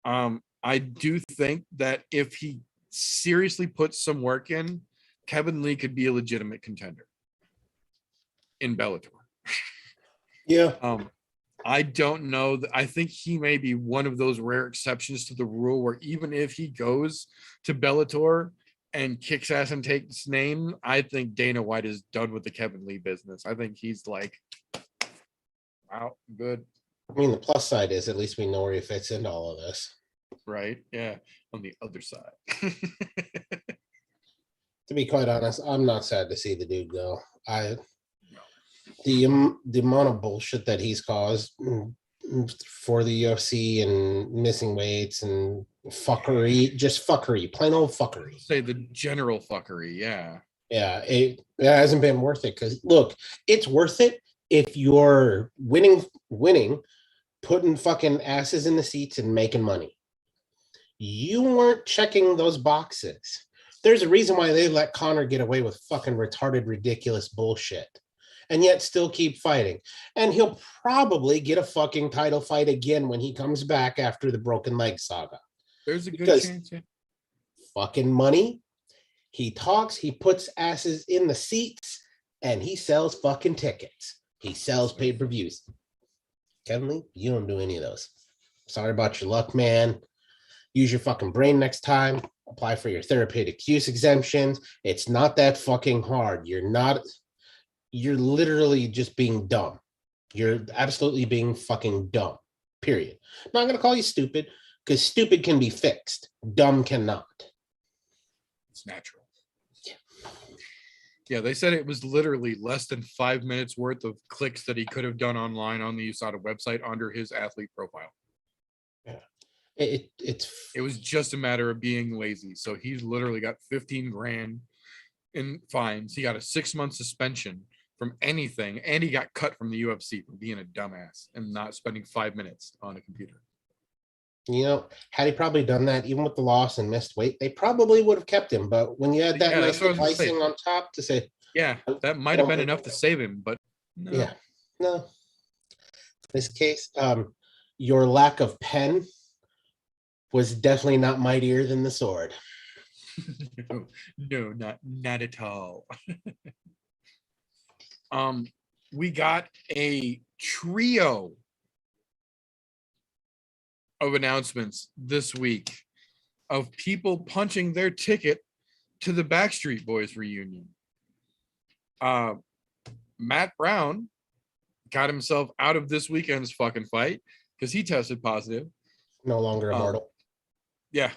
I do think that if he seriously puts some work in, Kevin Lee could be a legitimate contender in Bellator. Yeah. I don't know. I think he may be one of those rare exceptions to the rule where even if he goes to Bellator and kicks ass and takes name, I think Dana White is done with the Kevin Lee business. I think he's like, wow, good. I mean, the plus side is at least we know where he fits into all of this. Right? Yeah. On the other side. To be quite honest, I'm not sad to see the dude go. The amount of bullshit that he's caused for the UFC and missing weights and fuckery, just fuckery, plain old fuckery. Say the general fuckery, yeah. Yeah, it hasn't been worth it because look, it's worth it if you're winning, putting fucking asses in the seats and making money. You weren't checking those boxes. There's a reason why they let Conor get away with fucking retarded, ridiculous bullshit and yet still keep fighting. And he'll probably get a fucking title fight again when he comes back after the broken leg saga. There's a good chance. Yeah. Fucking money. He talks, he puts asses in the seats, and he sells fucking tickets. He sells pay-per-views. Kevin Lee, you don't do any of those. Sorry about your luck, man. Use your fucking brain next time. Apply for your therapeutic use exemptions. It's not that fucking hard. You're literally just being dumb. You're absolutely being fucking dumb, period. I'm not going to call you stupid because stupid can be fixed. Dumb cannot. It's natural. Yeah, they said it was literally less than 5 minutes worth of clicks that he could have done online on the USADA website under his athlete profile. Yeah. It was just a matter of being lazy. So he's literally got 15 grand in fines. He got a 6-month suspension from anything, and he got cut from the UFC for being a dumbass and not spending 5 minutes on a computer. You know, had he probably done that, even with the loss and missed weight, they probably would have kept him. But when you had that nice icing on top to say, yeah, that might have been enough to save him, but no. Yeah, no. In this case, your lack of pen was definitely not mightier than the sword. No, not at all. We got a trio of announcements this week of people punching their ticket to the Backstreet Boys reunion. Matt Brown got himself out of this weekend's fucking fight because he tested positive. No longer immortal. Yeah,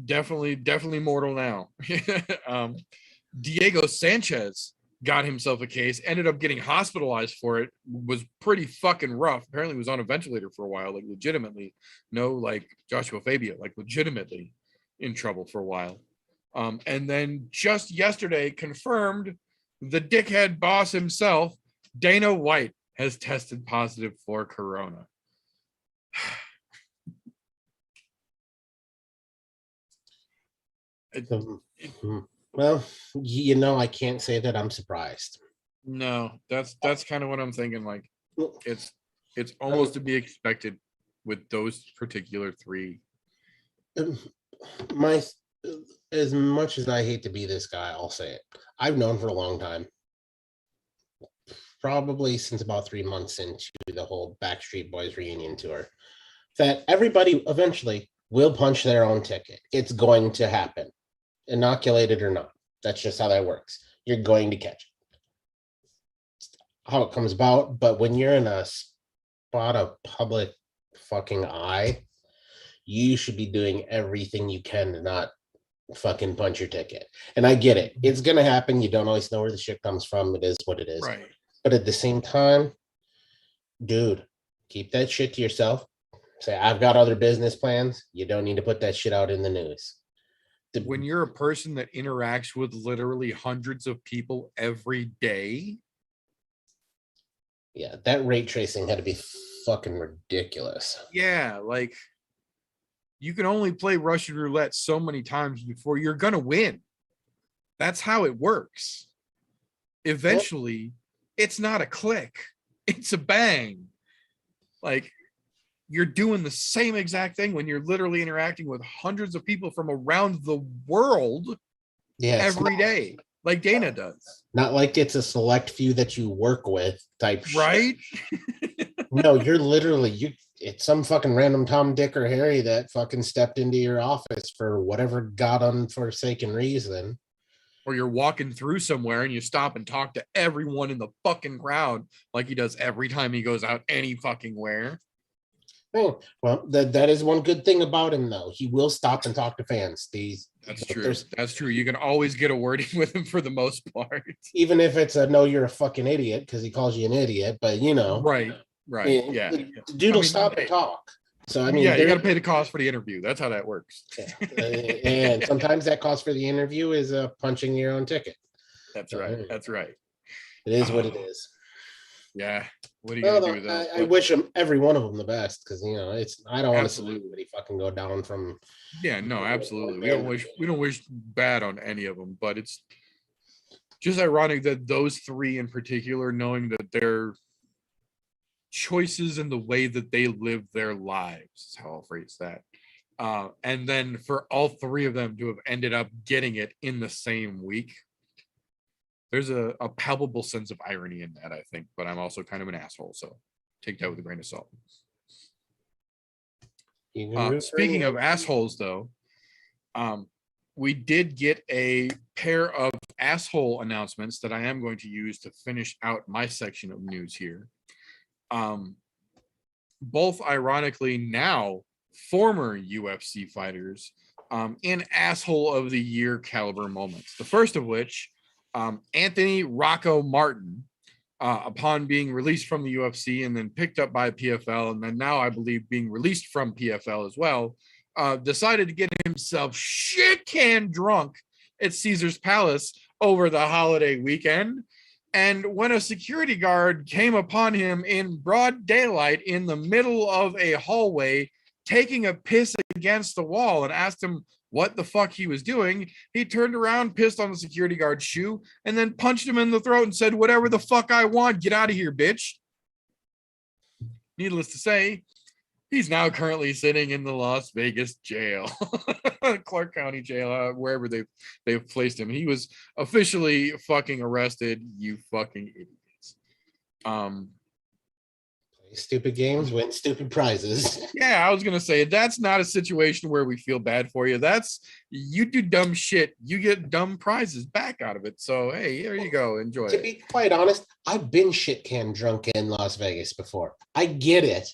definitely mortal now. Diego Sanchez got himself a case, ended up getting hospitalized for it, was pretty fucking rough. Apparently was on a ventilator for a while, like legitimately. No, like Joshua Fabia, like legitimately in trouble for a while. And then just yesterday confirmed the dickhead boss himself, Dana White, has tested positive for corona. Well, you know, I can't say that I'm surprised. No, that's kind of what I'm thinking. Like, it's almost to be expected with those particular three. As much as I hate to be this guy, I'll say it. I've known for a long time, probably since about 3 months into the whole Backstreet Boys reunion tour, that everybody eventually will punch their own ticket. It's going to happen. Inoculated or not. That's just how that works. You're going to catch it. How it comes about, but when you're in a spot of public fucking eye, you should be doing everything you can to not fucking punch your ticket. And I get it. It's gonna happen. You don't always know where the shit comes from. It is what it is. Right. But at the same time, dude, keep that shit to yourself. Say, I've got other business plans. You don't need to put that shit out in the news. When you're a person that interacts with literally hundreds of people every day. Yeah, that rate tracing had to be fucking ridiculous. Yeah, like you can only play Russian roulette so many times before you're gonna win. That's how it works. Eventually, it's not a click, it's a bang. Like you're doing the same exact thing when you're literally interacting with hundreds of people from around the world every day, like Dana does. Not like it's a select few that you work with type right? Shit. No, you're literally it's some fucking random Tom, Dick, or Harry that fucking stepped into your office for whatever god unforsaken reason. Or you're walking through somewhere and you stop and talk to everyone in the fucking crowd like he does every time he goes out any fucking where. Oh, well, that is one good thing about him, though. He will stop and talk to fans. That's true. That's true. You can always get a word in with him for the most part. Even if it's a no, you're a fucking idiot because he calls you an idiot, but you know. Right. Yeah. The dude will stop and talk. So, I mean, yeah, you got to pay the cost for the interview. That's how that works. Yeah. And sometimes that cost for the interview is punching your own ticket. That's right. That's right. It is what it is. Yeah. What are you gonna do though? I wish them every one of them the best because you know I don't want to see Absolutely. anybody fucking go down from. Yeah, no, absolutely. We don't wish bad on any of them, but it's just ironic that those three in particular, knowing that their choices and the way that they live their lives, is how I'll phrase that. And then for all three of them to have ended up getting it in the same week. There's a palpable sense of irony in that, I think, but I'm also kind of an asshole, so take that with a grain of salt. Speaking of assholes, though, we did get a pair of asshole announcements that I am going to use to finish out my section of news here. Both ironically now former UFC fighters in asshole of the year caliber moments. The first of which, Anthony Rocco Martin, upon being released from the UFC and then picked up by PFL, and then now I believe being released from PFL as well, decided to get himself shit-can drunk at Caesar's Palace over the holiday weekend. And when a security guard came upon him in broad daylight in the middle of a hallway, taking a piss against the wall, and asked him what the fuck he was doing, he turned around, pissed on the security guard's shoe, and then punched him in the throat and said, "Whatever the fuck I want, get out of here, bitch." Needless to say, he's now currently sitting in the Las Vegas jail, Clark County jail, wherever they've placed him. He was officially fucking arrested, you fucking idiots. Stupid games win stupid prizes. Yeah, I was gonna say that's not a situation where we feel bad for you. That's you do dumb shit, you get dumb prizes back out of it. So hey, there you go, enjoy To it. be quite honest, I've been shit can drunk in Las Vegas before. I get it,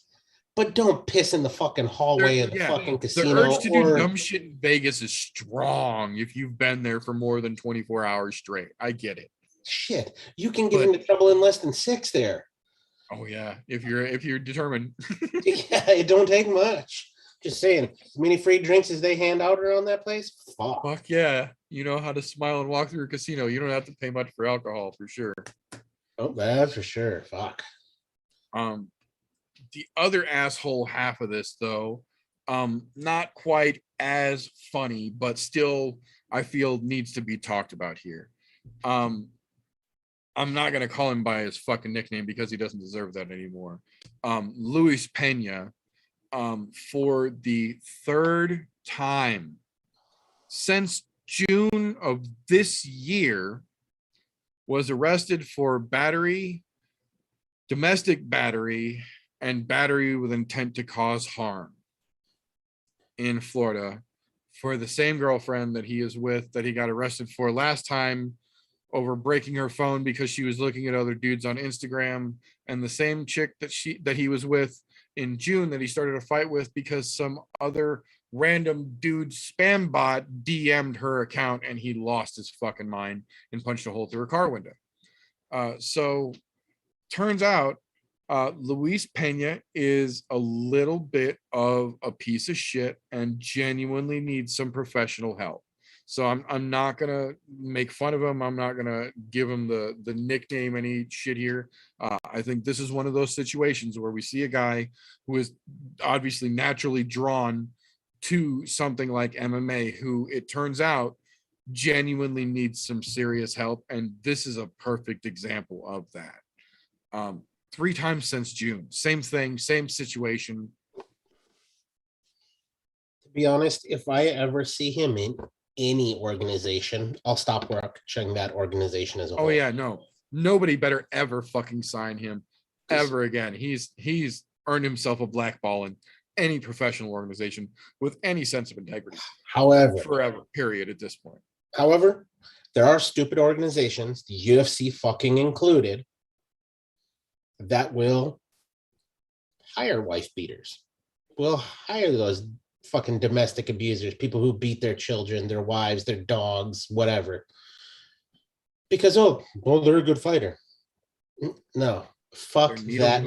but don't piss in the fucking hallway of the fucking casino. The urge to do dumb shit in Vegas is strong if you've been there for more than 24 hours straight. I get it. Shit, you can get into trouble in less than 6 there. Oh yeah, if you're determined. Yeah, it don't take much. Just saying, as many free drinks as they hand out around that place, fuck yeah. You know how to smile and walk through a casino. You don't have to pay much for alcohol for sure. Oh, that's for sure. Fuck. The other asshole half of this though, not quite as funny, but still I feel needs to be talked about here. I'm not going to call him by his fucking nickname because he doesn't deserve that anymore. Luis Pena, for the third time since June of this year, was arrested for battery, domestic battery, and battery with intent to cause harm in Florida for the same girlfriend that he is with, that he got arrested for last time, over breaking her phone because she was looking at other dudes on Instagram, and the same chick that he was with in June that he started a fight with because some other random dude spam bot DM'd her account and he lost his fucking mind and punched a hole through her car window. So turns out Luis Pena is a little bit of a piece of shit and genuinely needs some professional help. So I'm not gonna make fun of him. I'm not gonna give him the nickname any shit here. I think this is one of those situations where we see a guy who is obviously naturally drawn to something like MMA, who it turns out genuinely needs some serious help, and this is a perfect example of that. 3 times since June, same thing, same situation. To be honest, if I ever see him in any organization, I'll stop watching that organization as a whole. Oh yeah, no, nobody better ever fucking sign him ever again. He's earned himself a blackball in any professional organization with any sense of integrity. However, forever, period, at this point. However, there are stupid organizations, the UFC fucking included, that will hire wife beaters, will hire those fucking domestic abusers, people who beat their children, their wives, their dogs, whatever. Because, oh, well, they're a good fighter. No, fuck that.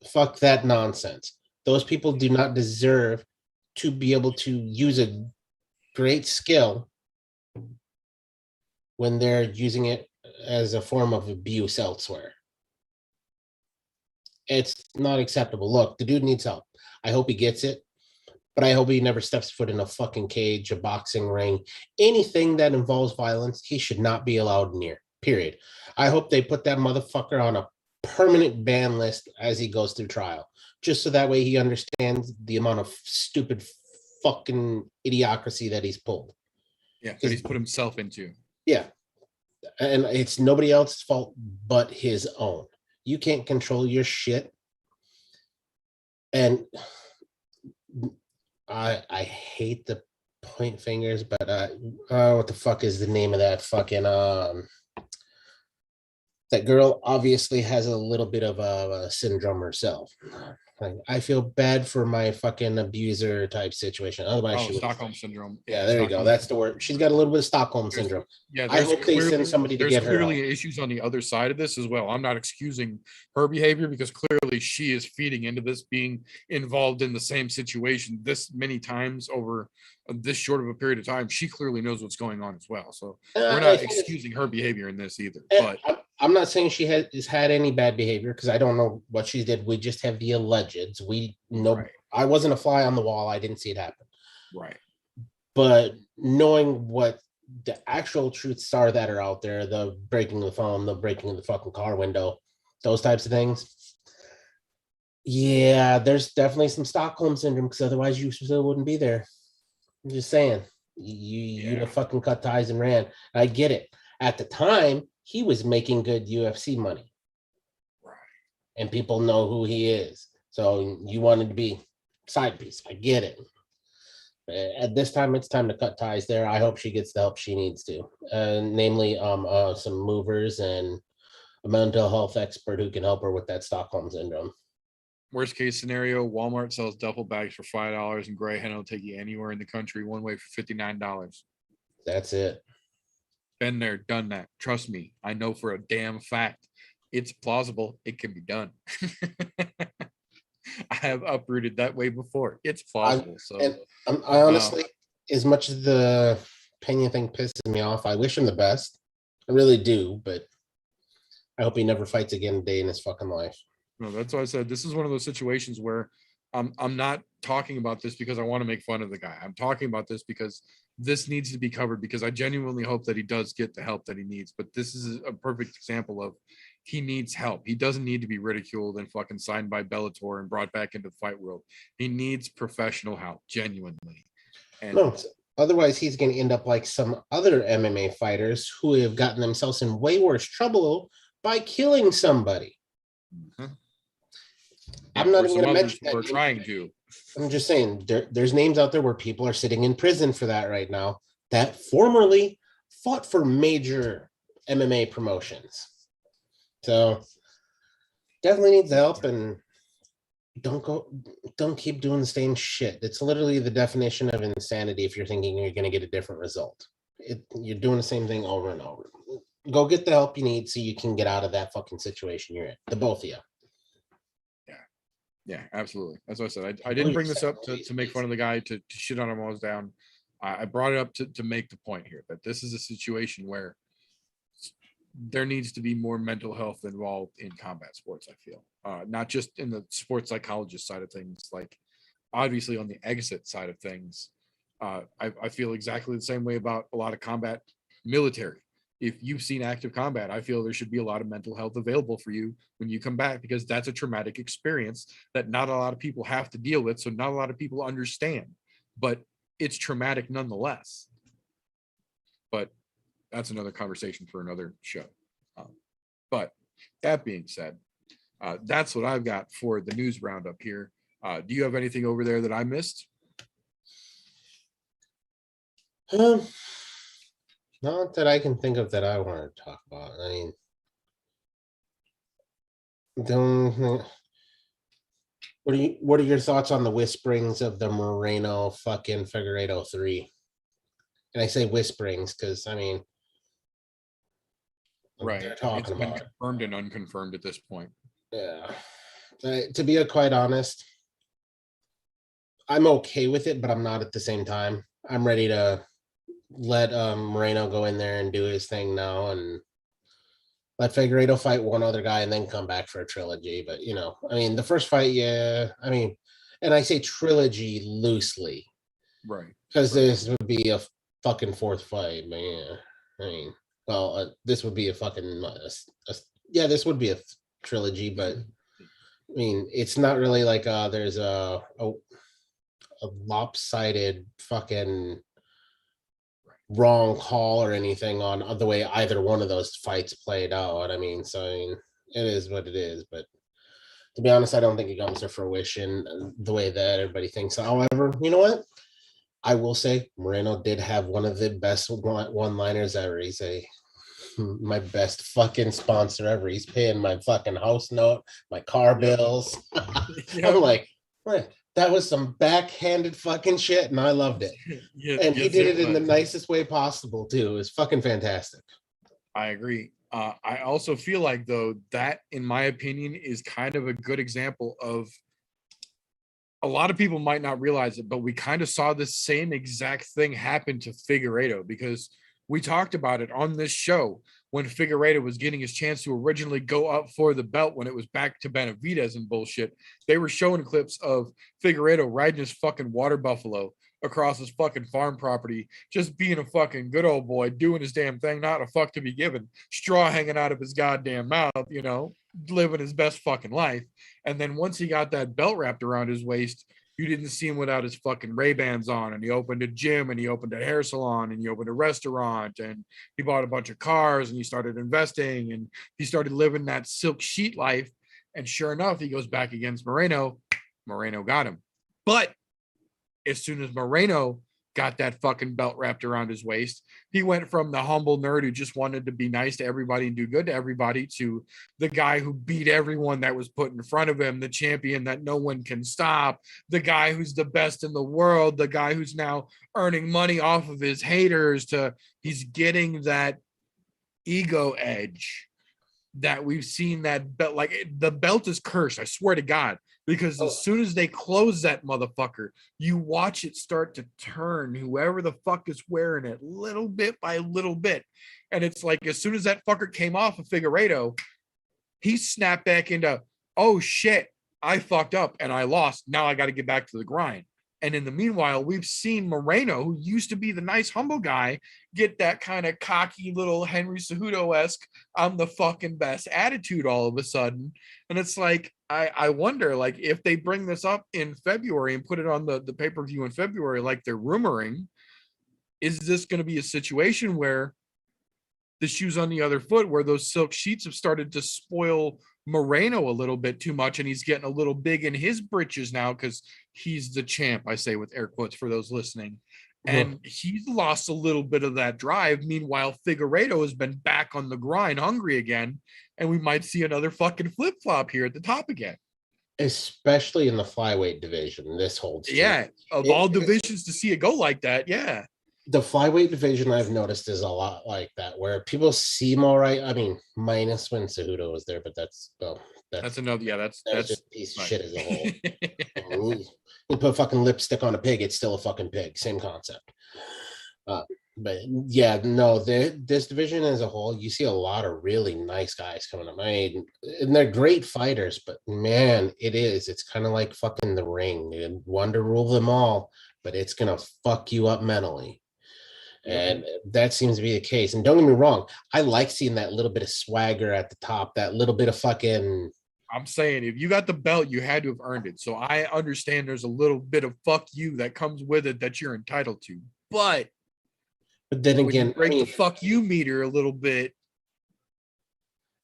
Fuck that nonsense. Those people do not deserve to be able to use a great skill when they're using it as a form of abuse elsewhere. It's not acceptable. Look, the dude needs help. I hope he gets it, but I hope he never steps foot in a fucking cage, a boxing ring, anything that involves violence. He should not be allowed near, period. I hope they put that motherfucker on a permanent ban list as he goes through trial, just so that way he understands the amount of stupid fucking idiocracy that he's pulled. Yeah, that he's put himself into. Yeah. And it's nobody else's fault but his own. You can't control your shit. And I hate the point fingers, but what the fuck is the name of that fucking that girl obviously has a little bit of a syndrome herself. Like, I feel bad for my fucking abuser type situation. Otherwise, she Stockholm syndrome. Yeah, there you go. That's the word. She's got a little bit of Stockholm syndrome. Yeah, I hope they send somebody to get her. There's clearly issues on the other side of this as well. I'm not excusing her behavior because clearly she is feeding into this, being involved in the same situation this many times over this short of a period of time. She clearly knows what's going on as well. So we're not excusing her behavior in this either. But I'm not saying she has had any bad behavior because I don't know what she did. We just have the allegeds. We know. Right. I wasn't a fly on the wall. I didn't see it happen. Right. But knowing what the actual truths are that are out there, the breaking the phone, the breaking of the fucking car window, those types of things. Yeah, there's definitely some Stockholm syndrome because otherwise you still wouldn't be there. I'm just saying. You'd have fucking cut ties and ran. I get it. At the time, he was making good UFC money. Right. And people know who he is. So you wanted to be side piece. I get it. At this time, it's time to cut ties there. I hope she gets the help she needs to. Namely, some movers and a mental health expert who can help her with that Stockholm syndrome. Worst case scenario, Walmart sells duffel bags for $5 and Greyhound will take you anywhere in the country one way for $59. That's it. Been there, done that. Trust me, I know for a damn fact. It's plausible. It can be done. I have uprooted that way before. It's plausible. I honestly, as much as the Pena thing pisses me off, I wish him the best. I really do, but I hope he never fights again a day in his fucking life. No, that's why I said this is one of those situations where I'm not talking about this because I want to make fun of the guy. I'm talking about this because this needs to be covered because I genuinely hope that he does get the help that he needs. But this is a perfect example of he needs help. He doesn't need to be ridiculed and fucking signed by Bellator and brought back into the fight world. He needs professional help, genuinely. And no, otherwise he's going to end up like some other MMA fighters who have gotten themselves in way worse trouble by killing somebody. Mm-hmm. I'm not even going to mention that. We're trying to. I'm just saying there's names out there where people are sitting in prison for that right now that formerly fought for major MMA promotions. So definitely needs help, and don't keep doing the same shit. It's literally the definition of insanity if you're thinking you're going to get a different result. You're doing the same thing over and over. Go get the help you need so you can get out of that fucking situation you're in. The both of you. Yeah, absolutely. As I said, I didn't bring this up to make fun of the guy, to shit on him while I was down. I brought it up to make the point here that this is a situation where there needs to be more mental health involved in combat sports, I feel. Not just in the sports psychologist side of things, like obviously on the exit side of things. I feel exactly the same way about a lot of combat military. If you've seen active combat, I feel there should be a lot of mental health available for you when you come back, because that's a traumatic experience that not a lot of people have to deal with. So not a lot of people understand, but it's traumatic nonetheless. But that's another conversation for another show. But that being said, that's what I've got for the news roundup here. Do you have anything over there that I missed? Not that I can think of that I want to talk about. I mean, what are your thoughts on the whisperings of the Moreno fucking Figueiredo 3? And I say whisperings because I mean, Right. they're talking It's been about it. confirmed and unconfirmed at this point. Yeah. To be quite honest, I'm okay with it, but I'm not at the same time. I'm ready to let Moreno go in there and do his thing now, and let Figueiredo fight one other guy and then come back for a trilogy. But you know, I mean, the first fight, yeah. I mean, and I say trilogy loosely, Right. because this would be a fucking fourth fight. But yeah, I mean, well, this would be a fucking yeah, this would be a trilogy, but I mean, it's not really like there's a lopsided fucking wrong call or anything on the way either one of those fights played out. I mean, so I mean, it is what it is. But to be honest, I don't think it comes to fruition the way that everybody thinks. However, you know what? I will say Moreno did have one of the best one-liners ever. He's my best fucking sponsor ever. He's paying my fucking house note, my car bills. I'm like, what? That was some backhanded fucking shit, and I loved it. And he did it in the nicest way possible too. It was fucking fantastic. I agree. I also feel like, though, that, in my opinion, is kind of a good example of, a lot of people might not realize it, but we kind of saw the same exact thing happen to Figueiredo, because we talked about it on this show when Figueiredo was getting his chance to originally go up for the belt when it was back to Benavidez and bullshit. They were showing clips of Figueiredo riding his fucking water buffalo across his fucking farm property, just being a fucking good old boy, doing his damn thing, not a fuck to be given, straw hanging out of his goddamn mouth, you know, living his best fucking life. And then once he got that belt wrapped around his waist, you didn't see him without his fucking Ray-Bans on, and he opened a gym, and he opened a hair salon, and he opened a restaurant, and he bought a bunch of cars, and he started investing, and he started living that silk sheet life. And sure enough, he goes back against Moreno. Moreno got him. But as soon as Moreno got that fucking belt wrapped around his waist, he went from the humble nerd who just wanted to be nice to everybody and do good to everybody to the guy who beat everyone that was put in front of him, the champion that no one can stop, the guy who's the best in the world, the guy who's now earning money off of his haters, to he's getting that ego edge that we've seen. That belt, like, the belt is cursed, I swear to God, because as soon as they close that motherfucker, you watch it start to turn whoever the fuck is wearing it little bit by little bit. And it's like, as soon as that fucker came off of Figueiredo, he snapped back into, oh shit, I fucked up and I lost. Now I got to get back to the grind. And in the meanwhile, we've seen Moreno, who used to be the nice, humble guy, get that kind of cocky little Henry Cejudo-esque, I'm the fucking best attitude all of a sudden. And it's like, I wonder, like, if they bring this up in February and put it on the pay-per-view in February, like they're rumoring, is this going to be a situation where the shoe's on the other foot, where those silk sheets have started to spoil Moreno a little bit too much, and he's getting a little big in his britches now because he's the champ, I say with air quotes for those listening. and he's lost a little bit of that drive. Meanwhile, Figueiredo has been back on the grind, hungry again, and we might see another fucking flip flop here at the top again. Especially in the flyweight division, this holds true. Yeah, of all divisions to see it go like that, yeah. The flyweight division I've noticed is a lot like that, where people seem all right. I mean, minus when Cejudo was there, but that's another. Yeah, that's just a piece of shit as a whole. You put fucking lipstick on a pig, it's still a fucking pig. Same concept. But yeah, no, this division as a whole, you see a lot of really nice guys coming up. I mean, and they're great fighters, but man, it's kind of like fucking the ring. You want to rule them all, but it's gonna fuck you up mentally. And that seems to be the case. And don't get me wrong, I like seeing that little bit of swagger at the top, that little bit of fucking. I'm saying, if you got the belt, you had to have earned it. So I understand there's a little bit of fuck you that comes with it that you're entitled to. But then again, break the fuck you meter a little bit.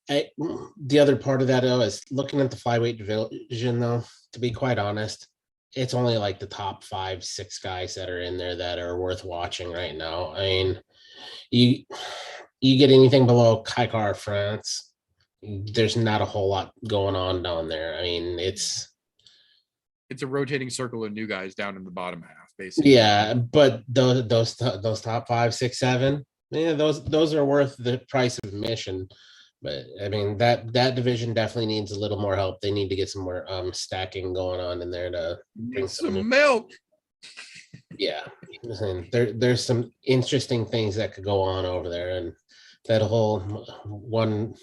The other part of that, though, is looking at the flyweight division, though, to be quite honest, it's only like the top 5-6 guys that are in there that are worth watching right now. I mean, you get anything below Kaikar France, there's not a whole lot going on down there. I mean, it's a rotating circle of new guys down in the bottom half, basically. Yeah, but those top 5, 6, 7, yeah, those are worth the price of admission. But I mean, that division definitely needs a little more help. They need to get some more stacking going on in there to bring some milk. Yeah, and there's some interesting things that could go on over there, and that whole one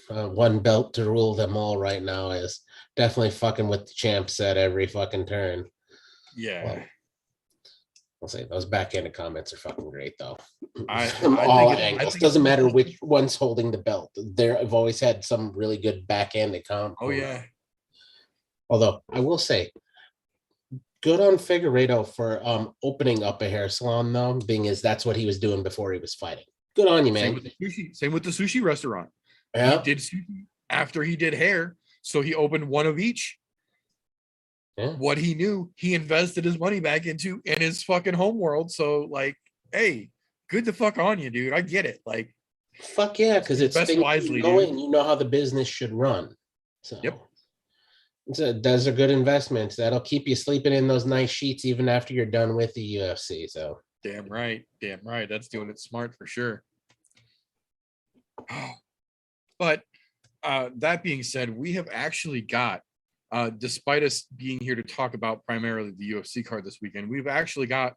belt to rule them all right now is definitely fucking with the champs at every fucking turn. Yeah. Well, I'll say those backhanded comments are fucking great, though. From all angles. Doesn't matter which one's holding the belt. I've always had some really good backhanded comments. Oh, yeah. Although, I will say, good on Figueiredo for opening up a hair salon, though, being as that's what he was doing before he was fighting. Good on you, man. Same with the sushi restaurant. Yeah. He did sushi after he did hair, so he opened one of each. Yeah. What he knew, he invested his money back into in his fucking home world. So, like, hey, good to fuck on you, dude. I get it. Like, fuck yeah, because it's best wisely, dude. And you know how the business should run. So, yep. Those are good investments. That'll keep you sleeping in those nice sheets even after you're done with the UFC. So, damn right. That's doing it smart for sure. But that being said, we have actually got, despite us being here to talk about primarily the UFC card this weekend, we've actually got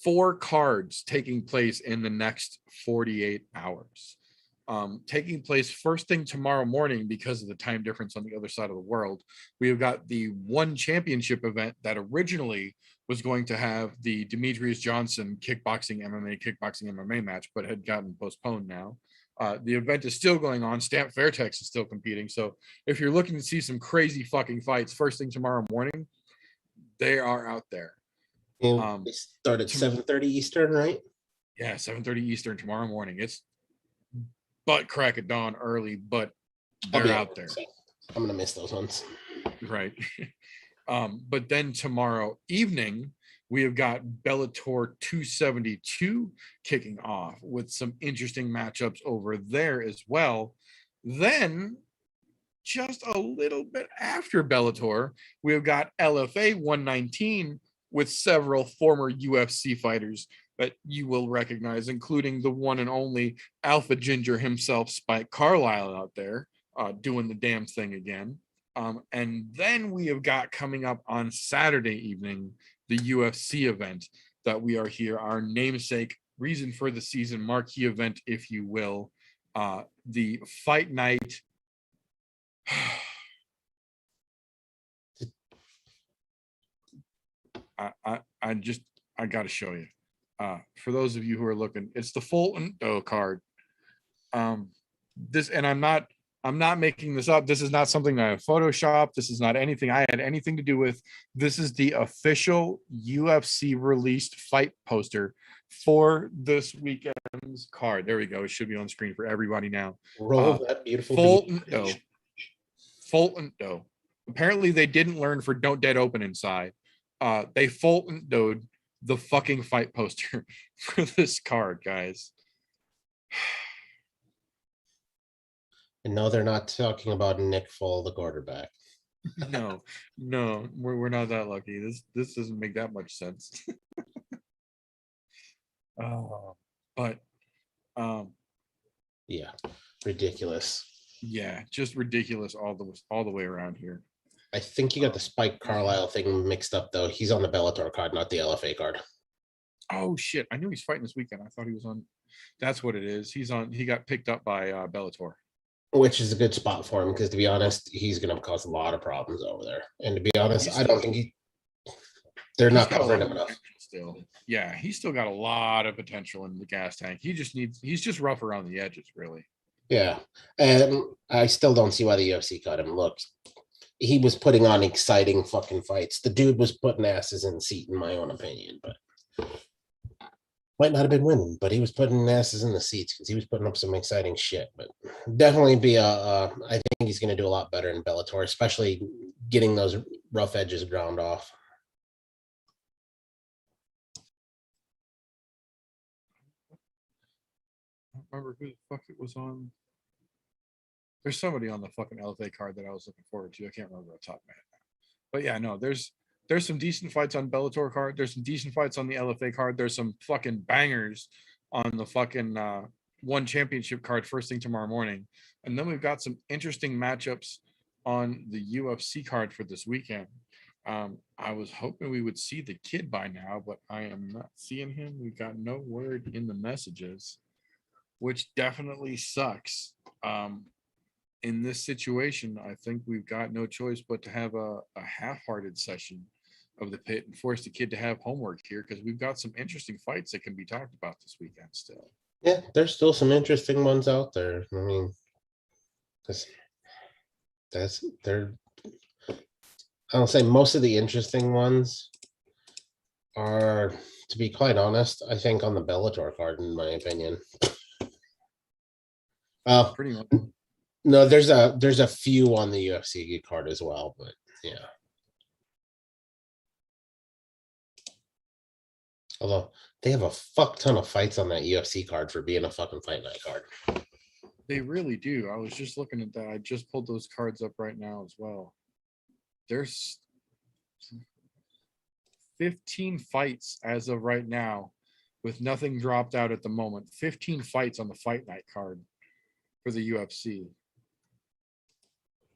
4 cards taking place in the next 48 hours. Taking place first thing tomorrow morning because of the time difference on the other side of the world. We have got the One Championship event that originally was going to have the Demetrius Johnson kickboxing MMA match, but had gotten postponed now. The event is still going on. Stamp Fairtex is still competing. So if you're looking to see some crazy fucking fights first thing tomorrow morning, they are out there. They start at 7:30 Eastern, right? Yeah, 7:30 Eastern tomorrow morning. It's butt crack at dawn early, but they're out there. I'm gonna miss those ones. Right. But then tomorrow evening, we have got Bellator 272 kicking off with some interesting matchups over there as well. Then, just a little bit after Bellator, we have got LFA 119 with several former UFC fighters that you will recognize, including the one and only Alpha Ginger himself, Spike Carlisle, out there doing the damn thing again. And then we have got coming up on Saturday evening, the UFC event that we are here, our namesake reason for the season marquee event, if you will, the Fight Night. I got to show you. For those of you who are looking, it's the FOALntdo card. This, and I'm not making this up. This is not something I have photoshopped. This is not anything I had anything to do with. This is the official UFC released fight poster for this weekend's card. There we go. It should be on screen for everybody now. Roll that beautiful FOALntdo. Apparently they didn't learn for Don't Dead Open Inside. They FOALntdo'd the fucking fight poster for this card, guys. And no, they're not talking about Nick Full, the quarterback. No, we're not that lucky. This doesn't make that much sense. But Yeah, ridiculous. yeah, just ridiculous all the way around here. I think you got the Spike Carlisle thing mixed up though. He's on the Bellator card, not the LFA card. Oh shit! I knew he's fighting this weekend. I thought he was on. That's what it is. He's on. He got picked up by Bellator, Which is a good spot for him because, to be honest, he's going to cause a lot of problems over there. And to be honest, I don't think they're not covering him enough. Still, yeah, he's still got a lot of potential in the gas tank. He's just rough around the edges, really. Yeah, and I still don't see why the UFC cut him. Look, he was putting on exciting fucking fights. The dude was putting asses in the seat, in my own opinion, but might not have been winning, but he was putting asses in the seats because he was putting up some exciting shit. But definitely I think he's going to do a lot better in Bellator, especially getting those rough edges ground off. I don't remember who the fuck it was on. There's somebody on the fucking LFA card that I was looking forward to. I can't remember the top man. But yeah, no, there's some decent fights on Bellator card. There's some decent fights on the LFA card. There's some fucking bangers on the fucking one championship card first thing tomorrow morning. And then we've got some interesting matchups on the UFC card for this weekend. I was hoping we would see the kid by now, but I am not seeing him. We got no word in the messages, which definitely sucks. In this situation, I think we've got no choice but to have a half-hearted session of the pit and force the kid to have homework here because we've got some interesting fights that can be talked about this weekend still. Yeah, there's still some interesting ones out there. I mean, I'll say most of the interesting ones are, to be quite honest, I think on the Bellator card, in my opinion. Pretty much. No, there's a few on the UFC card as well, but yeah. Although they have a fuck ton of fights on that UFC card for being a fucking fight night card. They really do. I was just looking at that. I just pulled those cards up right now as well. There's 15 fights as of right now with nothing dropped out at the moment. 15 fights on the fight night card for the UFC.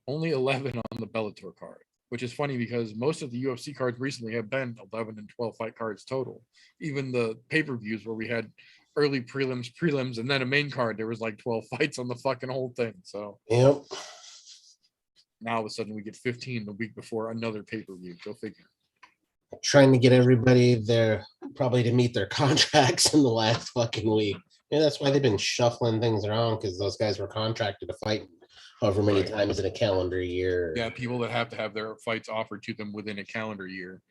Only 11 on the Bellator card, which is funny because most of the UFC cards recently have been 11 and 12 fight cards total. Even the pay-per-views where we had early prelims, and then a main card, there was like 12 fights on the fucking whole thing. So yep. Now all of a sudden we get 15 the week before another pay-per-view. Go figure. Trying to get everybody there probably to meet their contracts in the last fucking week. Yeah, that's why they've been shuffling things around because those guys were contracted to fight however many times in a calendar year. Yeah, people that have to have their fights offered to them within a calendar year.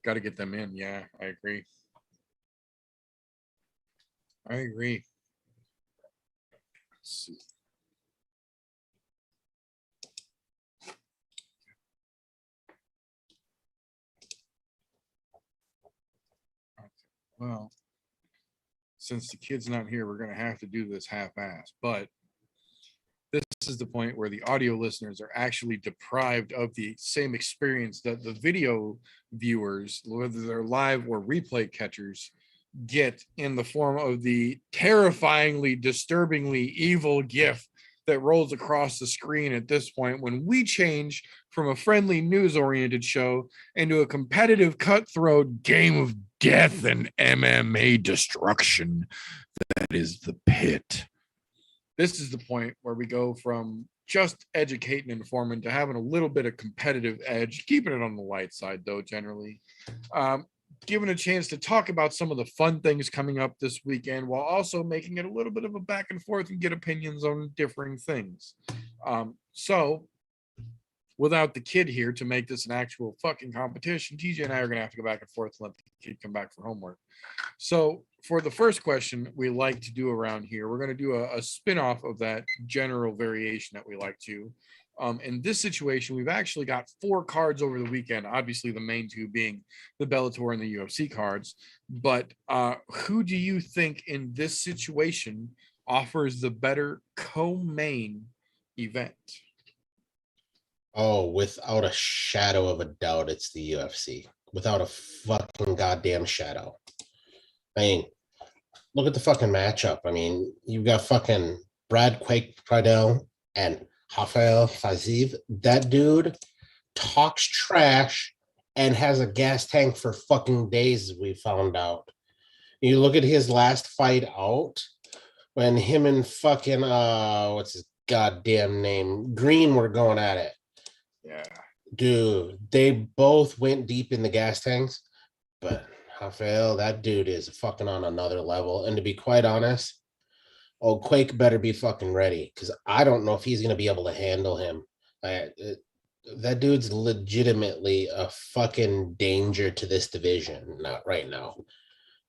Got to get them in. Yeah, I agree. Let's see. Okay. Well, since the kid's not here, we're going to have to do this half-ass. But this is the point where the audio listeners are actually deprived of the same experience that the video viewers, whether they're live or replay catchers, get in the form of the terrifyingly, disturbingly evil gif that rolls across the screen at this point when we change from a friendly news-oriented show into a competitive cutthroat game of death and MMA destruction that is the pit. This is the point where we go from just educating and informing to having a little bit of competitive edge, keeping it on the light side, though, generally. Given a chance to talk about some of the fun things coming up this weekend while also making it a little bit of a back and forth and get opinions on differing things. So without the kid here to make this an actual fucking competition, TJ and I are going to have to go back and forth and let the kid come back for homework. So for the first question we like to do around here, we're going to do a spin-off of that general variation that we like to In this situation, we've actually got 4 cards over the weekend. Obviously, the main 2 being the Bellator and the UFC cards. But who do you think in this situation offers the better co-main event? Oh, without a shadow of a doubt, it's the UFC. Without a fucking goddamn shadow. I mean, look at the fucking matchup. I mean, you've got fucking Brad Quake Pradell and Rafael Faziv. That dude talks trash and has a gas tank for fucking days, we found out. You look at his last fight out when him and fucking what's his goddamn name? Green were going at it. Yeah. Dude, they both went deep in the gas tanks, but Rafael, that dude is fucking on another level. And to be quite honest, Quake better be fucking ready, because I don't know if he's going to be able to handle him. That dude's legitimately a fucking danger to this division, not right now.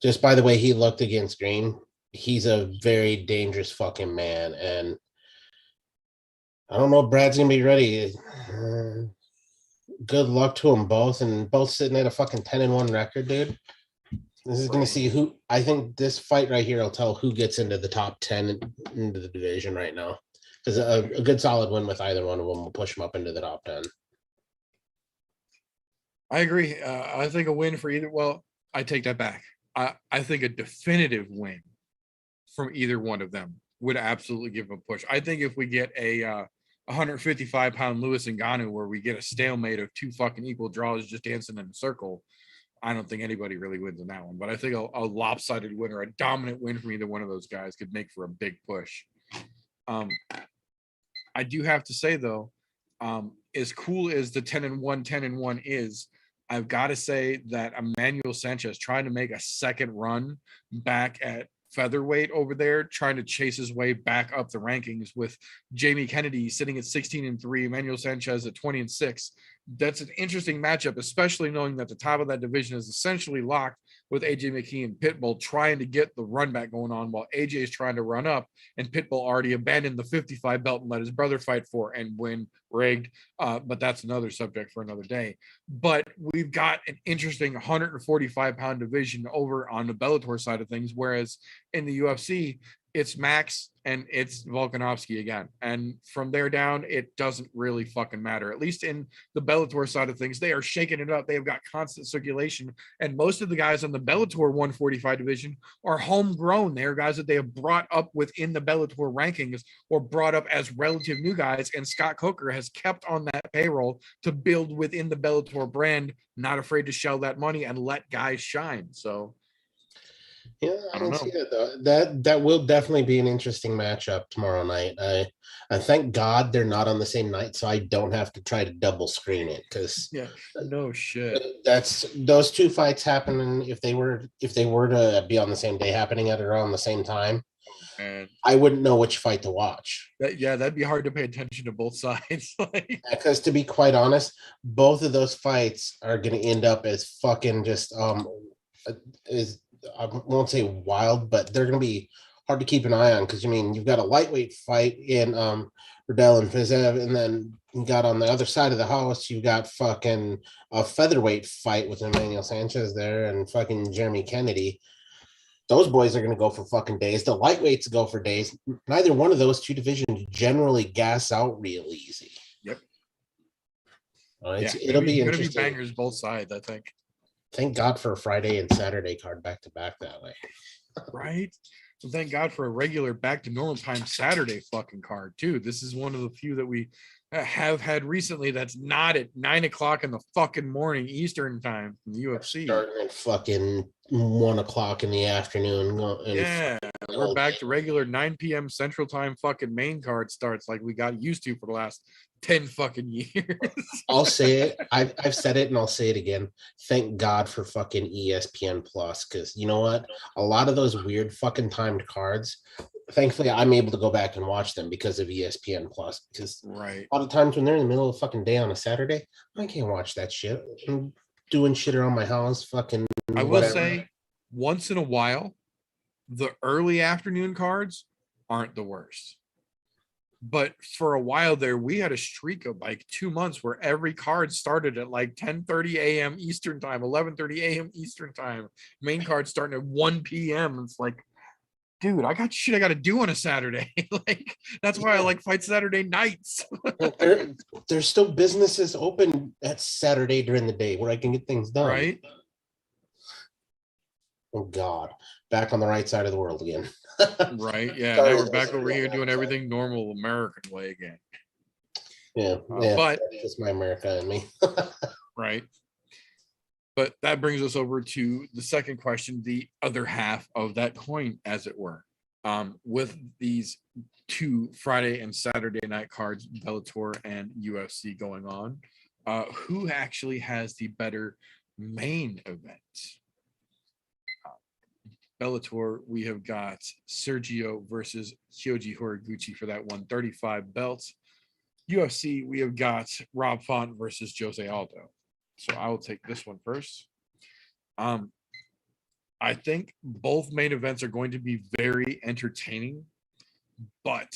Just by the way he looked against Green, he's a very dangerous fucking man. And I don't know if Brad's going to be ready. Good luck to them both, and both sitting at a fucking 10-1 record, dude. This is going to see who. I think this fight right here will tell who gets into the top 10 into the division right now. Because a good solid win with either one of them will push them up into the top 10. I agree. I think a win for either. Well, I take that back. I think a definitive win from either one of them would absolutely give them a push. I think if we get a 155-pound Lewis Ngannou where we get a stalemate of 2 fucking equal draws just dancing in a circle, I don't think anybody really wins in that one. But I think a lopsided win or a dominant win from either one of those guys could make for a big push. I do have to say, though, as cool as the 10-1 is, I've got to say that Emmanuel Sanchez trying to make a second run back at featherweight over there, trying to chase his way back up the rankings with Jamie Kennedy sitting at 16-3, Emmanuel Sanchez at 20-6. That's an interesting matchup, especially knowing that the top of that division is essentially locked with AJ McKee and Pitbull trying to get the run back going on while AJ is trying to run up, and Pitbull already abandoned the 55 belt and let his brother fight for and win, rigged. But that's another subject for another day. But we've got an interesting 145-pound division over on the Bellator side of things, whereas in the UFC, it's Max and it's Volkanovski again. And from there down, it doesn't really fucking matter. At least in the Bellator side of things, they are shaking it up. They've got constant circulation. And most of the guys on the Bellator 145 division are homegrown. They are guys that they have brought up within the Bellator rankings or brought up as relative new guys. And Scott Coker has kept on that payroll to build within the Bellator brand, not afraid to shell that money and let guys shine. So, yeah, I don't know. see it though. That will definitely be an interesting matchup tomorrow night. I thank God they're not on the same night, so I don't have to try to double screen it, because Yeah, no shit. that's those 2 fights happening. If they were to be on the same day, happening at around the same time, And I wouldn't know which fight to watch. that'd be hard to pay attention to both sides. Because to be quite honest, both of those fights are going to end up as fucking just is. I won't say wild, but they're going to be hard to keep an eye on, because, I mean, you've got a lightweight fight in Riddell and Fiziev, and then you got on the other side of the house, you got fucking a featherweight fight with Emmanuel Sanchez there and fucking Jeremy Kennedy. Those boys are going to go for fucking days. The lightweights go for days. Neither one of those 2 divisions generally gas out real easy. Yep. It'll be gonna interesting. be bangers both sides, I think. Thank God for a Friday and Saturday card back to back that way. Right. So thank God for a regular back to normal time Saturday fucking card too. This is one of the few that we have had recently that's not at 9 o'clock in the fucking morning Eastern time from the UFC. Starting at fucking 1 o'clock in the afternoon. Yeah, we're back to regular 9 p.m. Central Time fucking main card starts like we got used to for the last 10 fucking years. I'll say it. I've said it and I'll say it again. Thank God for fucking ESPN Plus, because you know what? A lot of those weird fucking timed cards, thankfully I'm able to go back and watch them because of ESPN Plus. Because right, a lot of times when they're in the middle of the fucking day on a Saturday, I can't watch that shit. I'm doing shit around my house, fucking I will say once in a while, the early afternoon cards aren't the worst. But for a while there, we had a streak of like 2 months where every card started at like 10:30 a.m. Eastern time, 11:30 a.m. Eastern time. Main card starting at 1 p.m. It's like, dude, I got shit I got to do on a Saturday. Like, that's why I like fight Saturday nights. There's still businesses open at Saturday during the day where I can get things done. Right? Oh God, back on the right side of the world again. Right. Yeah. Sorry, Now we're this back is over here wrong doing outside. everything normal American way again. Yeah, But that's just my America and me. right. But that brings us over to the second question, the other half of that coin, as it were. With these 2 Friday and Saturday night cards, Bellator and UFC going on, who actually has the better main event? Bellator, we have got Sergio versus Kyoji Horiguchi for that 135 belt. UFC, we have got Rob Font versus Jose Aldo. So I will take this one first. I think both main events are going to be very entertaining, but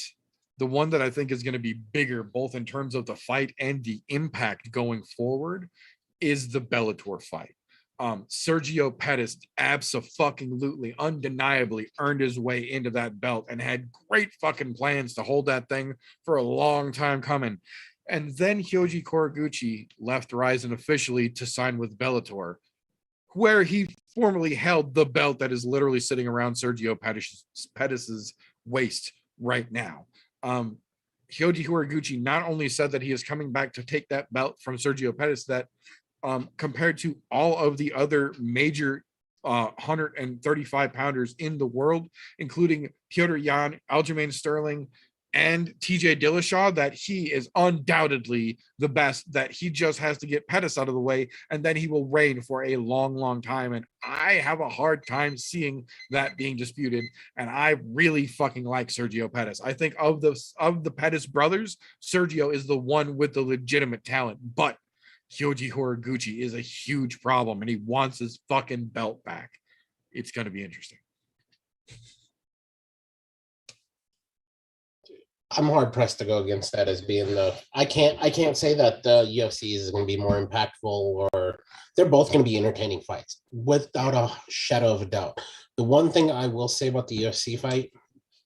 the one that I think is going to be bigger, both in terms of the fight and the impact going forward, is the Bellator fight. Sergio Pettis absolutely, undeniably earned his way into that belt and had great fucking plans to hold that thing for a long time coming. And then Kyoji Horiguchi left Ryzen officially to sign with Bellator, where he formerly held the belt that is literally sitting around Sergio Pettis's waist right now. Kyoji Horiguchi not only said that he is coming back to take that belt from Sergio Pettis, that compared to all of the other major 135 pounders in the world, including Petr Yan, Aljamain Sterling, and TJ Dillashaw, that he is undoubtedly the best, that he just has to get Pettis out of the way, and then he will reign for a long, long time. And I have a hard time seeing that being disputed. And I really fucking like Sergio Pettis. I think of the Pettis brothers, Sergio is the one with the legitimate talent, but Kyoji Horiguchi is a huge problem, and he wants his fucking belt back. It's going to be interesting. I'm hard pressed to go against that as being the. I can't say that the UFC is going to be more impactful, or they're both going to be entertaining fights without a shadow of a doubt. The one thing I will say about the UFC fight,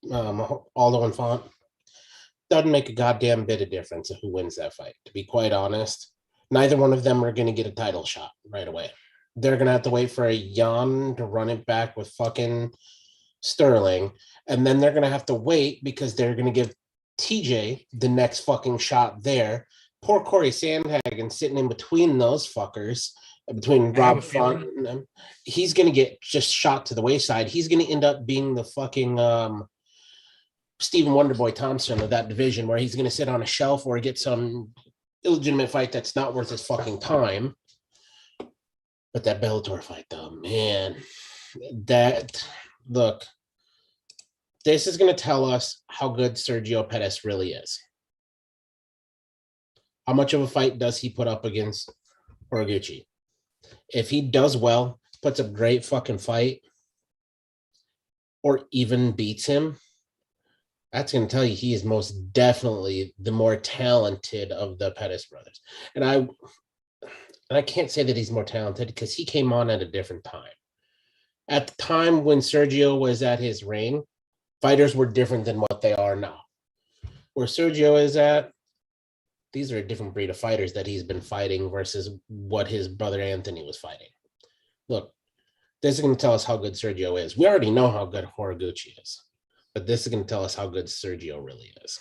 Aldo and Font, doesn't make a goddamn bit of difference of who wins that fight. To be quite honest, neither one of them are going to get a title shot right away. They're going to have to wait for a Jan to run it back with fucking Sterling, and then they're going to have to wait because they're going to give TJ the next fucking shot there. Poor Corey Sandhagen sitting in between those fuckers, between Rob Font and them. He's going to get just shot to the wayside. He's going to end up being the fucking Stephen Wonderboy Thompson of that division, where he's going to sit on a shelf or get some illegitimate fight that's not worth his fucking time. But that Bellator fight, though, man, look, this is going to tell us how good Sergio Pettis really is. How much of a fight does he put up against Horiguchi? If he does well, puts a great fucking fight, or even beats him, that's going to tell you he is most definitely the more talented of the Pettis brothers. And I can't say that he's more talented because he came on at a different time. At the time when Sergio was at his reign, fighters were different than what they are now. Where Sergio is at, these are a different breed of fighters that he's been fighting versus what his brother Anthony was fighting. Look, this is going to tell us how good Sergio is. We already know how good Horiguchi is, but this is going to tell us how good Sergio really is.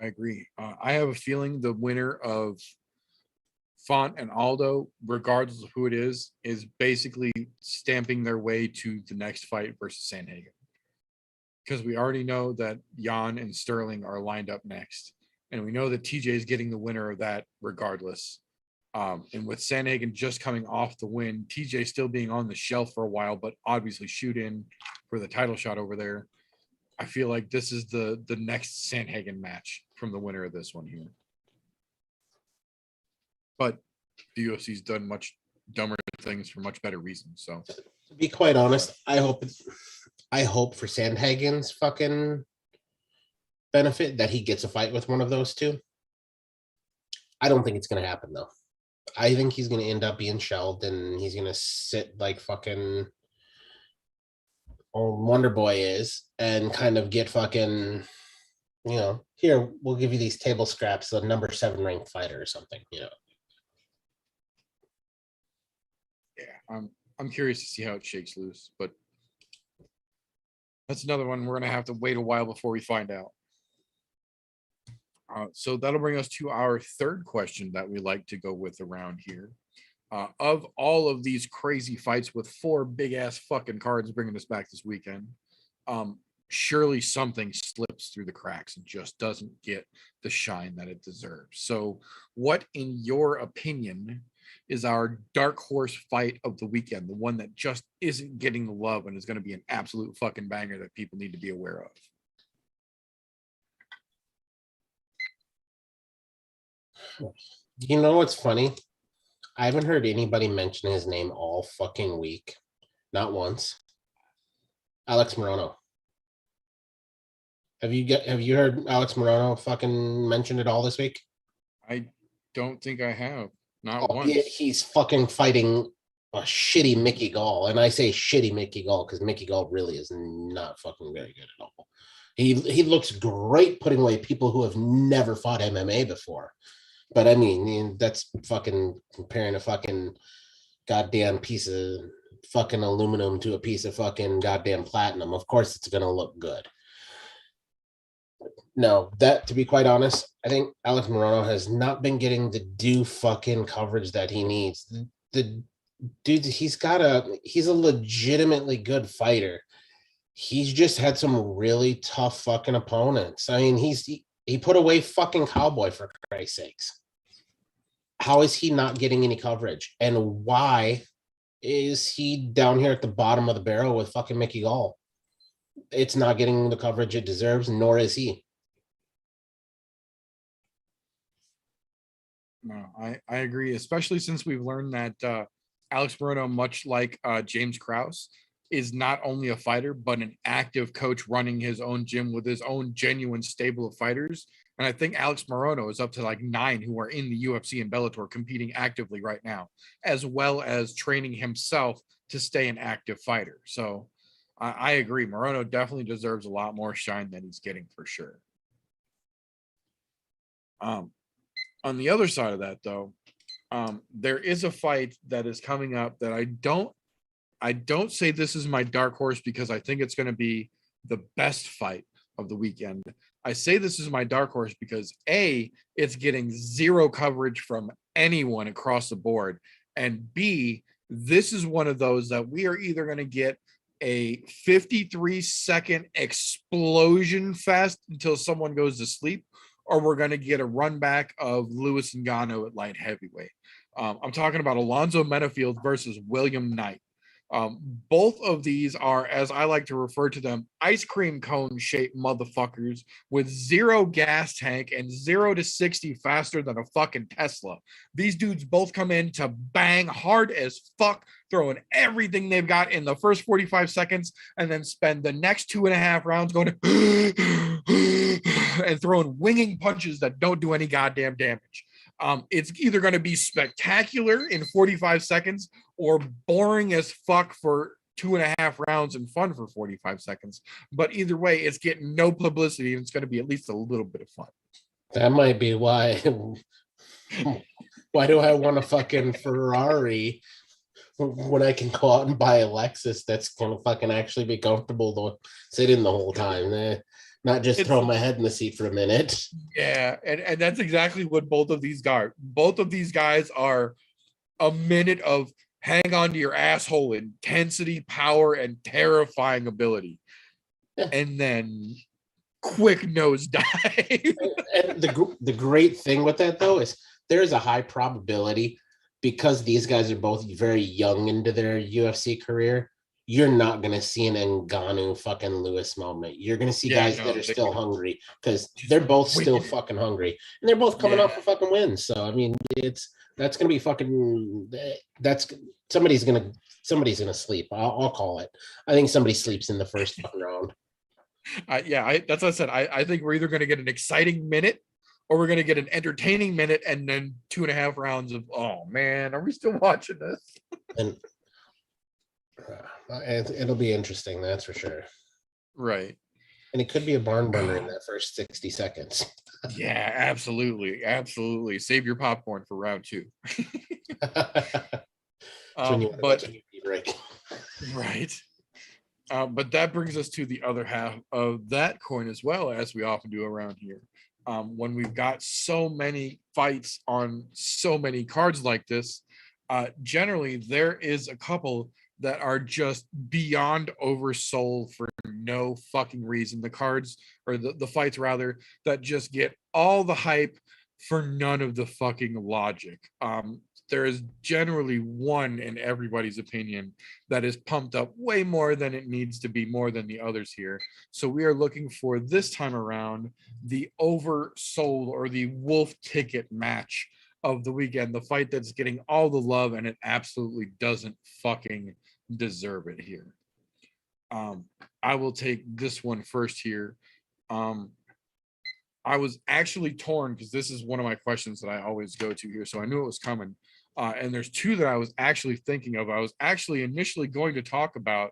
I agree. I have a feeling the winner of Font and Aldo, regardless of who it is basically stamping their way to the next fight versus Sandhagen. Because we already know that Jan and Sterling are lined up next. And we know that TJ is getting the winner of that regardless. And with Sandhagen just coming off the win, TJ still being on the shelf for a while, but obviously shoot in for the title shot over there. I feel like this is the next Sandhagen match from the winner of this one here. But the UFC's done much dumber things for much better reasons. So To be quite honest, I hope for Sandhagen's fucking benefit that he gets a fight with one of those two. I don't think it's gonna happen though. I think he's gonna end up being shelved and he's gonna sit like fucking old Wonder Boy is and kind of get fucking, here, we'll give you these table scraps, the number 7 ranked fighter or something, Yeah, I'm curious to see how it shakes loose, but that's another one we're gonna have to wait a while before we find out. So that'll bring us to our third question that we like to go with around here. Of all of these crazy fights with 4 big ass fucking cards bringing us back this weekend, surely something slips through the cracks and just doesn't get the shine that it deserves. So what, in your opinion, is our dark horse fight of the weekend, the one that just isn't getting the love and is going to be an absolute fucking banger that people need to be aware of? You know what's funny? I haven't heard anybody mention his name all fucking week. Not once. Alex Morono. Have you heard Alex Morono fucking mention it all this week? I don't think I have. Not Oh, once. he's fucking fighting a shitty Mickey Gall. And I say shitty Mickey Gall because Mickey Gall really is not fucking very good at all. He looks great putting away people who have never fought MMA before. But I mean, that's fucking comparing a fucking goddamn piece of fucking aluminum to a piece of fucking goddamn platinum. Of course, it's going to look good. No, that, to be quite honest, I think Alex Morono has not been getting the due fucking coverage that he needs. The dude, he's a legitimately good fighter. He's just had some really tough fucking opponents. I mean, he put away fucking Cowboy, for Christ's sakes. How is he not getting any coverage? And why is he down here at the bottom of the barrel with fucking Mickey Gall? It's not getting the coverage it deserves, nor is he. No, I agree, especially since we've learned that Alex Morono, much like James Krause, is not only a fighter, but an active coach running his own gym with his own genuine stable of fighters. And I think Alex Morono is up to like 9 who are in the UFC and Bellator competing actively right now, as well as training himself to stay an active fighter. So I agree. Morono definitely deserves a lot more shine than he's getting for sure. On the other side of that, though, there is a fight that is coming up that I don't say this is my dark horse because I think it's going to be the best fight of the weekend. I say this is my dark horse because A, it's getting zero coverage from anyone across the board, and B, this is one of those that we are either going to get a 53-second explosion fest until someone goes to sleep, or we're going to get a run back of Lewis Ngannou at light heavyweight. I'm talking about Alonzo Menafield versus William Knight. Both of these are, as I like to refer to them, ice cream cone shaped motherfuckers with 0 gas tank and 0 to 60 faster than a fucking Tesla. These dudes both come in to bang hard as fuck, throwing everything they've got in the first 45 seconds and then spend the next 2.5 rounds going and throwing winging punches that don't do any goddamn damage. It's either going to be spectacular in 45 seconds or boring as fuck for 2.5 rounds and fun for 45 seconds. But either way, it's getting no publicity and it's going to be at least a little bit of fun. That might be why. Why do I want a fucking Ferrari when I can go out and buy a Lexus that's going to fucking actually be comfortable to sit in the whole time? Not just throw my head in the seat for a minute. Yeah, and that's exactly what both of these guys. Both of these guys are a minute of hang on to your asshole intensity, power, and terrifying ability. Yeah. And then quick nosedive. And the great thing with that, though, is there's a high probability, because these guys are both very young into their UFC career, you're not gonna see an Ngannou fucking Lewis moment. You're gonna see guys that are still hungry because they're both still fucking hungry, and they're both coming off of fucking wins. So I mean, that's gonna be fucking. That's somebody's gonna sleep. I'll call it. I think somebody sleeps in the first fucking round. That's what I said. I think we're either gonna get an exciting minute or we're gonna get an entertaining minute and then 2.5 rounds of, oh man, are we still watching this? And it'll be interesting, that's for sure. Right. And it could be a barn burner in that first 60 seconds. Yeah, absolutely. Save your popcorn for round 2. Right. But that brings us to the other half of that coin as well, as we often do around here. When we've got so many fights on so many cards like this, generally there is a couple that are just beyond oversold for no fucking reason. The cards, or the fights rather, that just get all the hype for none of the fucking logic. There is generally one in everybody's opinion that is pumped up way more than it needs to be, more than the others here. So we are looking for, this time around, the oversold or the wolf ticket match of the weekend, the fight that's getting all the love and it absolutely doesn't fucking deserve it here. I will take this one first here. I was actually torn because this is one of my questions that I always go to here, so I knew it was coming. And there's two that I was actually thinking of. I was actually initially going to talk about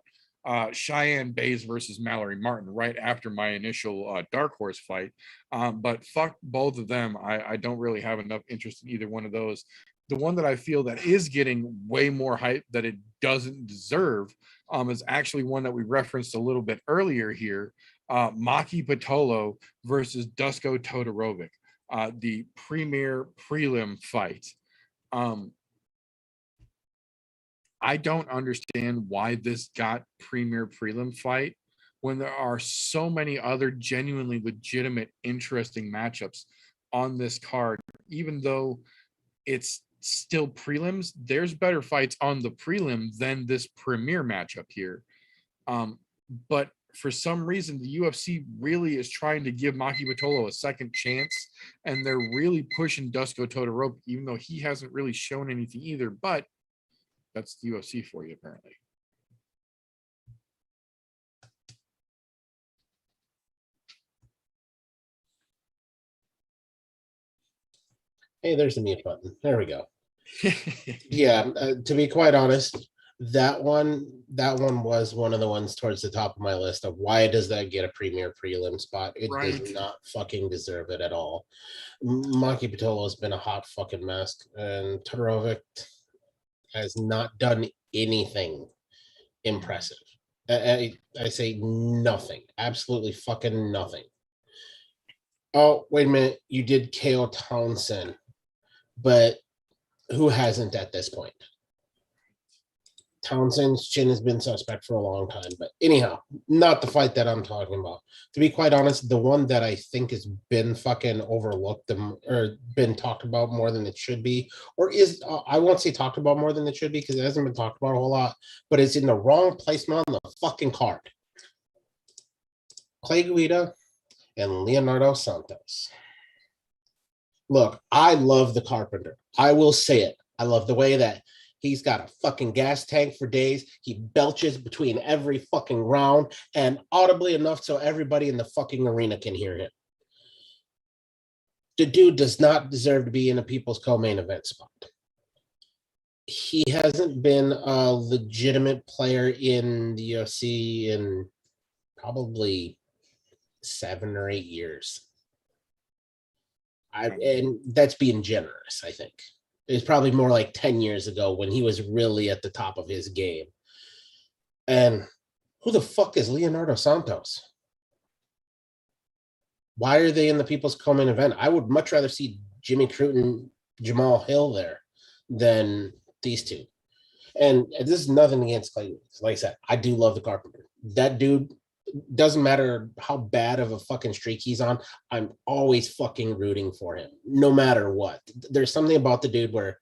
Cheyenne Bays versus Mallory Martin right after my initial Dark Horse fight. But fuck both of them. I don't really have enough interest in either one of those. The one that I feel that is getting way more hype that it doesn't deserve is actually one that we referenced a little bit earlier here. Maki Patolo versus Dusko Todorovic, the premier prelim fight. I don't understand why this got premier prelim fight when there are so many other genuinely legitimate, interesting matchups on this card. Even though it's still prelims, there's better fights on the prelim than this premier matchup here. But for some reason, the UFC really is trying to give Maki Patolo a second chance, and they're really pushing Dusko Todorovic, even though he hasn't really shown anything either. But that's the UFC for you, apparently. Hey, there's the mute button. There we go. Yeah, to be quite honest, that one was one of the ones towards the top of my list of why does that get a premier prelim spot? It does not fucking deserve it at all. Maki Patolo has been a hot fucking mess, and Todorovic has not done anything impressive. I say nothing, absolutely fucking nothing. Oh, wait a minute, you did KO Townsend, but who hasn't at this point? Townsend's chin has been suspect for a long time, but anyhow, not the fight that I'm talking about. To be quite honest, the one that I think has been fucking overlooked or been talked about more than it should be, or is, I won't say talked about more than it should be because it hasn't been talked about a whole lot, but it's in the wrong placement on the fucking card. Clay Guida and Leonardo Santos. Look, I love the Carpenter. I will say it. I love the way that he's got a fucking gas tank for days. He belches between every fucking round and audibly enough so everybody in the fucking arena can hear him. The dude does not deserve to be in a People's Co-main event spot. He hasn't been a legitimate player in the UFC in probably 7 or 8 years. And that's being generous, I think. It's probably more like 10 years ago when he was really at the top of his game. And who the fuck is Leonardo Santos? Why are they in the People's Co-main event? I would much rather see Jimmy Crute and Jamal Hill there than these two. And this is nothing against Clay. Like I said, I do love the Carpenter. That dude, doesn't matter how bad of a fucking streak he's on, I'm always fucking rooting for him, no matter what. There's something about the dude where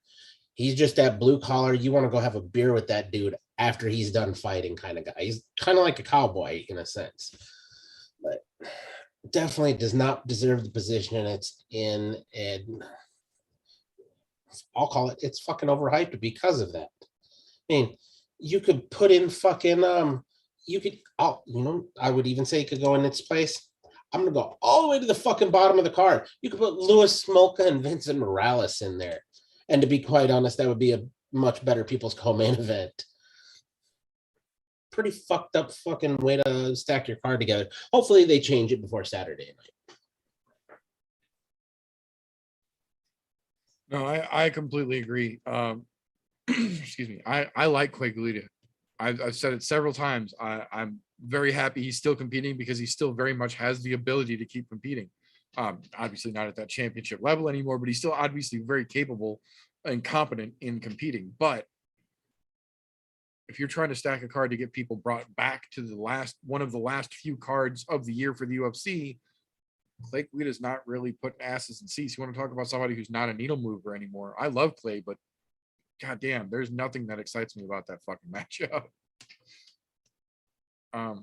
He's just that blue collar. You want to go have a beer with that dude after he's done fighting kind of guy. He's kind of like a cowboy in a sense, but definitely does not deserve the position it's in. And I'll call it, it's fucking overhyped because of that. I mean, you could put in fucking, you could, I would even say you could go in its place. I'm going to go all the way to the fucking bottom of the card. You could put Louis Smolka and Vincent Morales in there. And to be quite honest, that would be a much better people's co-main event. Pretty fucked up fucking way to stack your card together. Hopefully they change it before Saturday night. No, I completely agree. Excuse me. I like Quaglita. I've said it several times. I'm very happy he's still competing because he still very much has the ability to keep competing. Obviously not at that championship level anymore, but he's still obviously very capable and competent in competing. But if you're trying to stack a card to get people brought back to one of the last few cards of the year for the UFC, Clay Guida is not really putting asses in seats. You want to talk about somebody who's not a needle mover anymore. I love Clay, but goddamn, there's nothing that excites me about that fucking matchup.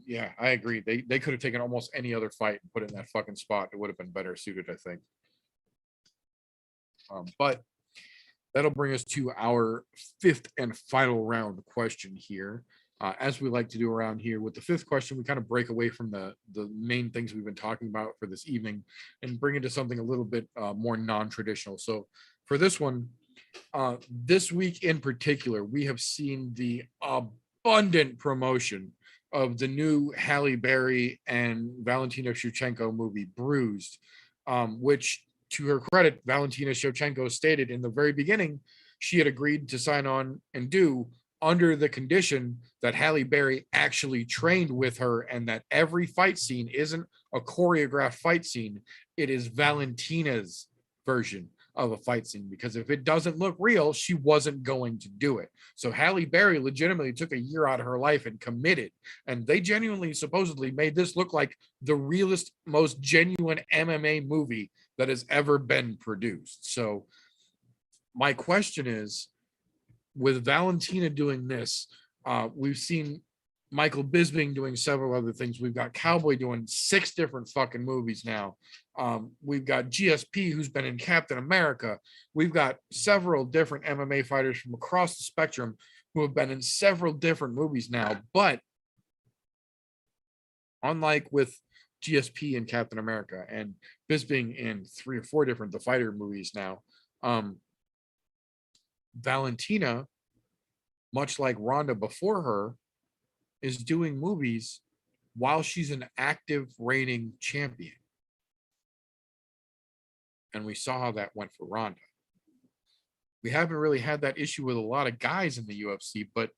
Yeah, I agree. They could have taken almost any other fight and put it in that fucking spot. It would have been better suited, I think. But that'll bring us to our fifth and final round question here. As we like to do around here, with the fifth question, we kind of break away from the main things we've been talking about for this evening and bring it to something a little bit more non-traditional. So for this one, this week in particular, we have seen the abundant promotion of the new Halle Berry and Valentina Shevchenko movie, Bruised, which, to her credit, Valentina Shevchenko stated in the very beginning she had agreed to sign on and do under the condition that Halle Berry actually trained with her and that every fight scene isn't a choreographed fight scene. It is Valentina's version of a fight scene, because if it doesn't look real, she wasn't going to do it. So Halle Berry legitimately took a year out of her life and committed, and they genuinely supposedly made this look like the realest, most genuine MMA movie that has ever been produced. So my question is, with Valentina doing this, we've seen Michael Bisping doing several other things. We've got Cowboy doing 6 different fucking movies now. We've got GSP, who's been in Captain America. We've got several different MMA fighters from across the spectrum who have been in several different movies now. But unlike with GSP and Captain America and Bisping in 3 or 4 different The Fighter movies now, Valentina, much like Ronda before her, is doing movies while she's an active reigning champion. And we saw how that went for Ronda. We haven't really had that issue with a lot of guys in the UFC, but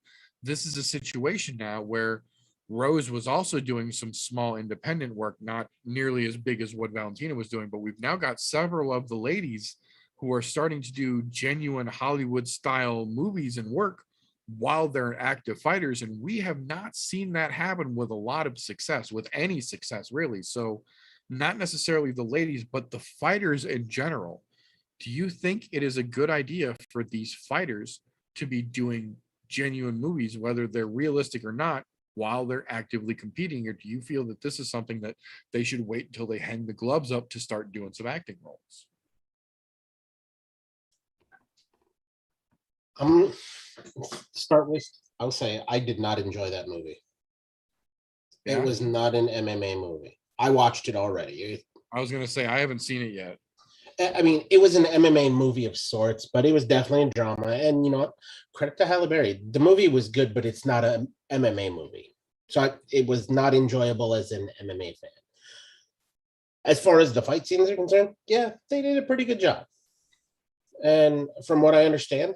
this is a situation now where Rose was also doing some small independent work, not nearly as big as what Valentina was doing, but we've now got several of the ladies who are starting to do genuine Hollywood style movies and work while they're active fighters. And we have not seen that happen with a lot of success, with any success really. So not necessarily the ladies, but the fighters in general. Do you think it is a good idea for these fighters to be doing genuine movies, whether they're realistic or not, while they're actively competing? Or do you feel that this is something that they should wait until they hang the gloves up to start doing some acting roles? Start with, I'll say I did not enjoy that movie. Yeah. It was not an MMA movie. I watched it already. I was going to say, I haven't seen it yet. I mean, it was an MMA movie of sorts, but it was definitely a drama. And you know what? Credit to Halle Berry. The movie was good, but it's not an MMA movie. So it was not enjoyable as an MMA fan. As far as the fight scenes are concerned, yeah, they did a pretty good job. And from what I understand,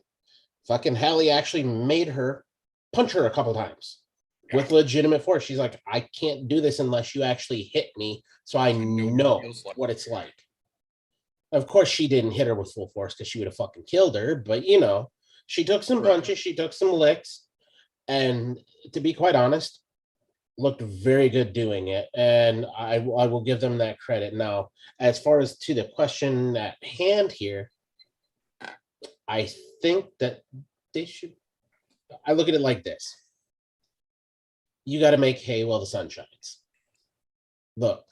fucking Halle actually made her punch her a couple times with legitimate force. She's like, I can't do this unless you actually hit me, so I know what it's like. Of course, she didn't hit her with full force because she would have fucking killed her. But, you know, she took some punches, she took some licks. And to be quite honest, looked very good doing it. And I will give them that credit. Now, as far as to the question at hand here, I think that they should. I look at it like this. You got to make hay while the sun shines. Look,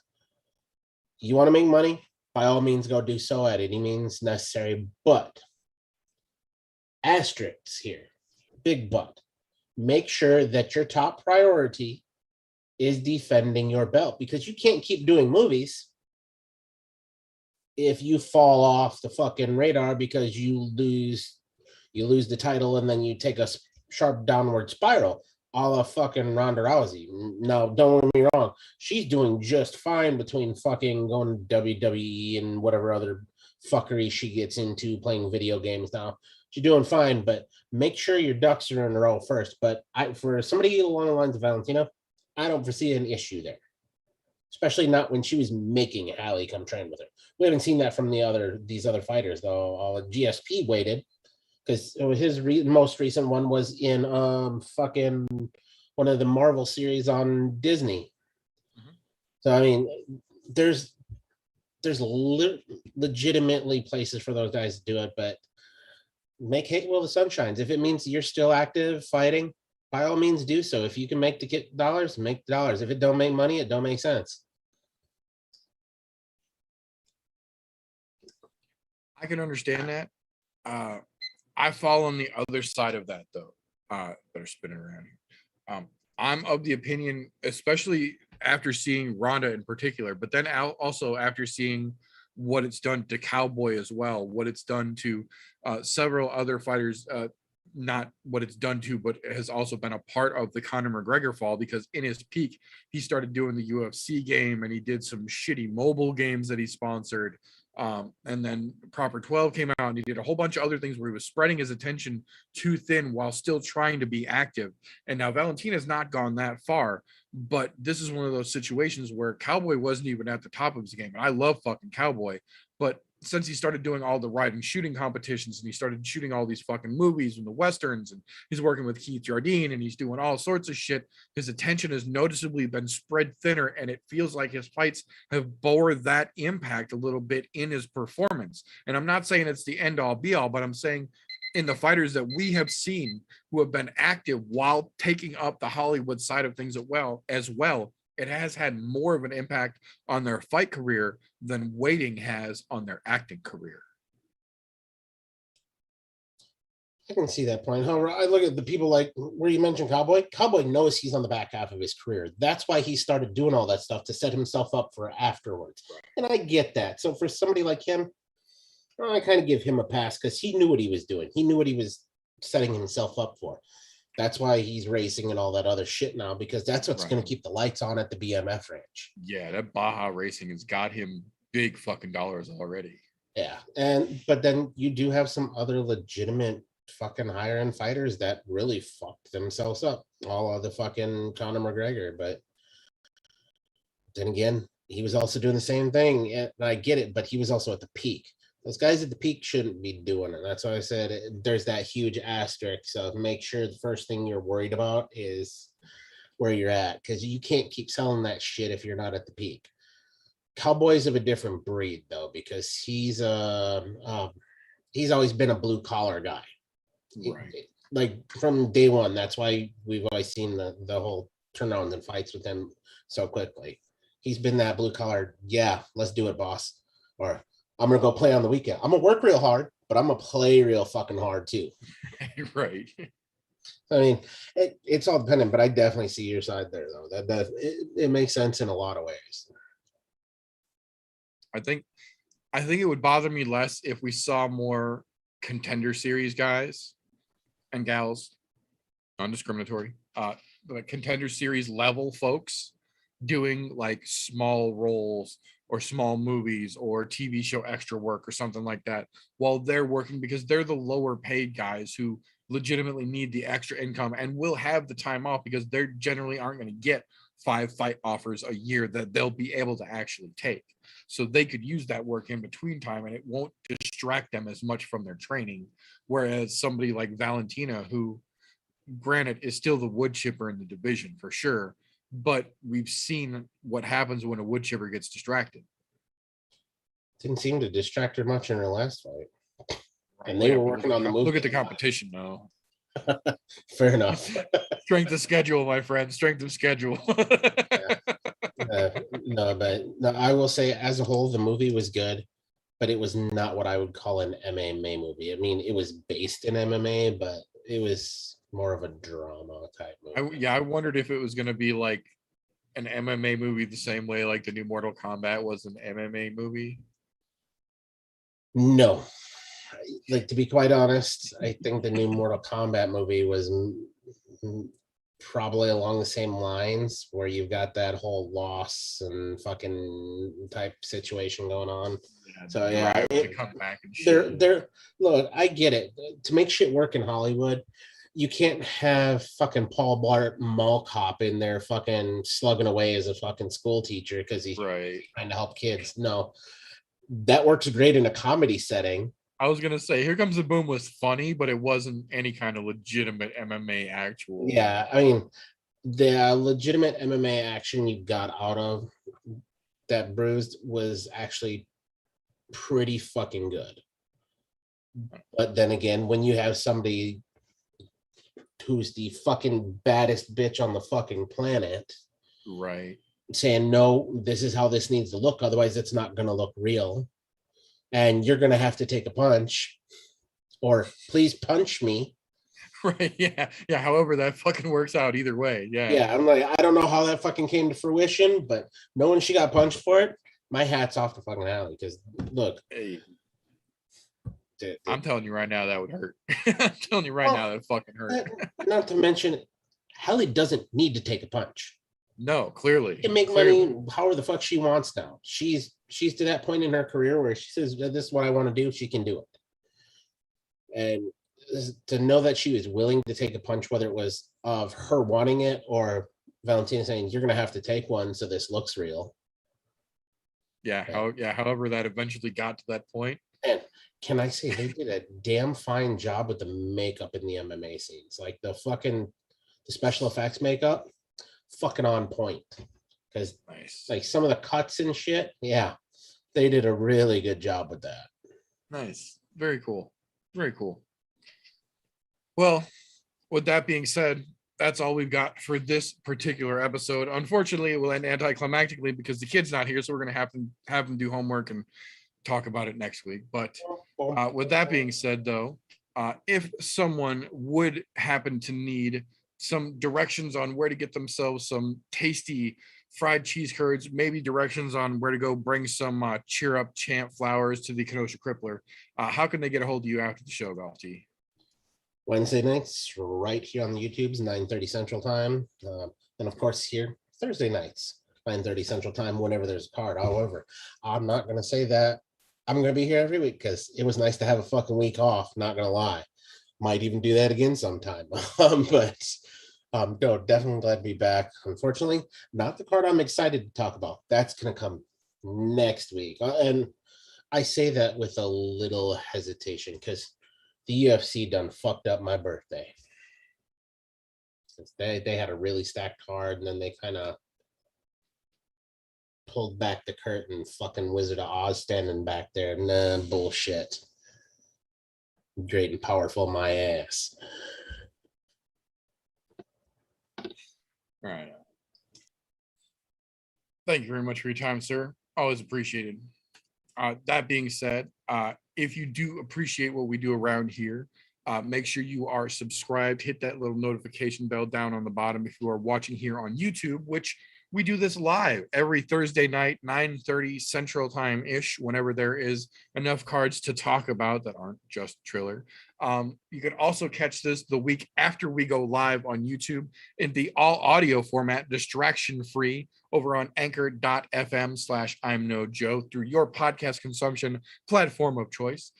you want to make money? By all means, go do so at any means necessary. But asterisks here, big but. Make sure that your top priority is defending your belt, because you can't keep doing movies if you fall off the fucking radar because you lose the title and then you take a sharp downward spiral, a la fucking Ronda Rousey. No, don't get me wrong. She's doing just fine between fucking going to WWE and whatever other fuckery she gets into, playing video games now. She's doing fine, but make sure your ducks are in a row first. But for somebody along the lines of Valentina, I don't foresee an issue there, especially not when she was making Hallie come train with her. We haven't seen that from these other fighters though. GSP waited because his most recent one was in fucking one of the Marvel series on Disney. Mm-hmm. So I mean, there's legitimately places for those guys to do it, but make hay while the sun shines. If it means you're still active fighting, by all means do so. If you can make the dollars, make the dollars. If it don't make money, it don't make sense. I can understand that. I fall on the other side of that though, that are spinning around here. I'm of the opinion, especially after seeing Ronda in particular, but then also after seeing what it's done to Cowboy as well, what it's done to several other fighters, not what it's done to, but has also been a part of the Conor McGregor fall, because in his peak, he started doing the UFC game and he did some shitty mobile games that he sponsored. And then Proper 12 came out and he did a whole bunch of other things where he was spreading his attention too thin while still trying to be active. And now Valentina's not gone that far, but this is one of those situations where Cowboy wasn't even at the top of his game. And I love fucking Cowboy, but since he started doing all the riding shooting competitions and he started shooting all these fucking movies and the Westerns, and he's working with Keith Jardine and he's doing all sorts of shit, his attention has noticeably been spread thinner, and it feels like his fights have bore that impact a little bit in his performance. And I'm not saying it's the end all be all, but I'm saying in the fighters that we have seen who have been active while taking up the Hollywood side of things as well, it has had more of an impact on their fight career than waiting has on their acting career. I can see that point. However, I look at the people like where you mentioned Cowboy. Cowboy knows he's on the back half of his career. That's why he started doing all that stuff, to set himself up for afterwards. And I get that. So for somebody like him, I kind of give him a pass because he knew what he was doing. He knew what he was setting himself up for. That's why he's racing and all that other shit now, because that's what's going to keep the lights on at the BMF ranch. Yeah, that Baja Racing has got him big fucking dollars already. Yeah, but then you do have some other legitimate fucking higher end fighters that really fucked themselves up, all of the fucking Conor McGregor. But then again, he was also doing the same thing, and I get it, but he was also at the peak. Those guys at the peak shouldn't be doing it. That's why I said there's that huge asterisk. So make sure the first thing you're worried about is where you're at, because you can't keep selling that shit if you're not at the peak. Cowboy's of a different breed though, because he's always been a blue collar guy, right? Like from day one. That's why we've always seen the whole turnarounds and fights with him so quickly. He's been that blue collar. Yeah, let's do it, boss. Or I'm going to go play on the weekend. I'm going to work real hard, but I'm going to play real fucking hard too. Right. I mean, it's all dependent, but I definitely see your side there though. It makes sense in a lot of ways. I think it would bother me less if we saw more Contender Series guys and gals, non-discriminatory, the Contender Series level folks doing like small roles or small movies or TV show extra work or something like that while they're working, because they're the lower paid guys who legitimately need the extra income and will have the time off, because they generally aren't going to get 5 fight offers a year that they'll be able to actually take. So they could use that work in between time and it won't distract them as much from their training. Whereas somebody like Valentina, who granted is still the wood chipper in the division for sure, but we've seen what happens when a wood chipper gets distracted. Didn't seem to distract her much in her last fight. and they Yeah, were but working on the movie. Look at the competition, though. Fair enough. Strength of schedule, my friend. Strength of schedule. No, I will say, as a whole, the movie was good, but it was not what I would call an MMA movie. I mean, it was based in MMA, but it was more of a drama type movie. I wondered if it was going to be like an MMA movie the same way like the new Mortal Kombat was an MMA movie. No, like, to be quite honest, I think the new Mortal Kombat movie was probably along the same lines, where you've got that whole loss and fucking type situation going on. So yeah, to come back and shit. they're look, I get it. To make shit work in Hollywood, you can't have fucking Paul Blart Mall Cop in there fucking slugging away as a fucking school teacher because he's Right. trying to help kids. No, that works great in a comedy setting. I was gonna say, Here Comes the Boom was funny, but it wasn't any kind of legitimate MMA actual. Yeah, I mean, the legitimate MMA action you got out of that Bruised was actually pretty fucking good. But then again, when you have somebody who's the fucking baddest bitch on the fucking planet, right, saying, no, this is how this needs to look, otherwise it's not going to look real, and you're going to have to take a punch, or please punch me. right, yeah. However, that fucking works out either way. Yeah. I'm like, I don't know how that fucking came to fruition, but knowing she got punched for it, my hat's off the fucking alley. Because look, Hey, I'm telling you right now, that would hurt. I'm telling you right now, that fucking hurt. Not to mention, Hallie doesn't need to take a punch. No, clearly. She can make money however the fuck she wants now. She's to that point in her career where she says, this is what I want to do, she can do it. And to know that she was willing to take a punch, whether it was of her wanting it or Valentina saying, you're going to have to take one so this looks real. However, that eventually got to that point. And can I say, they did a damn fine job with the makeup in the MMA scenes. Like the special effects makeup, fucking on point. Because Nice. like some of the cuts and shit, yeah, they did a really good job with that. Nice. Very cool. Very cool. Well, with that being said, that's all we've got for this particular episode. Unfortunately, it will end anticlimactically because the kid's not here, so we're going to have him do homework and talk about it next week. But with that being said, though, if someone would happen to need some directions on where to get themselves some tasty fried cheese curds, maybe directions on where to go bring some cheer up champ flowers to the Kenosha Crippler, how can they get a hold of you after the show, Galti? Wednesday nights, right here on the YouTube's 9:30 Central Time. And of course, here Thursday nights, 9:30 Central Time, whenever there's a card. However, I'm not going to say that I'm going to be here every week because it was nice to have a fucking week off. Not going to lie. Might even do that again sometime. No, definitely glad to be back. Unfortunately, not the card I'm excited to talk about. That's going to come next week. And I say that with a little hesitation because the UFC done fucked up my birthday. They had a really stacked card, and then they kind of pulled back the curtain. Fucking Wizard of Oz standing back there. Nah, bullshit. Great and powerful, my ass. All right. Thank you very much for your time, sir. Always appreciated. That being said, if you do appreciate what we do around here, make sure you are subscribed. Hit that little notification bell down on the bottom if you are watching here on YouTube, which we do this live every Thursday night, 9:30 Central Time-ish, whenever there is enough cards to talk about that aren't just Triller. You can also catch this the week after we go live on YouTube in the all audio format, distraction-free, over on anchor.fm/I'mNoJoe through your podcast consumption platform of choice.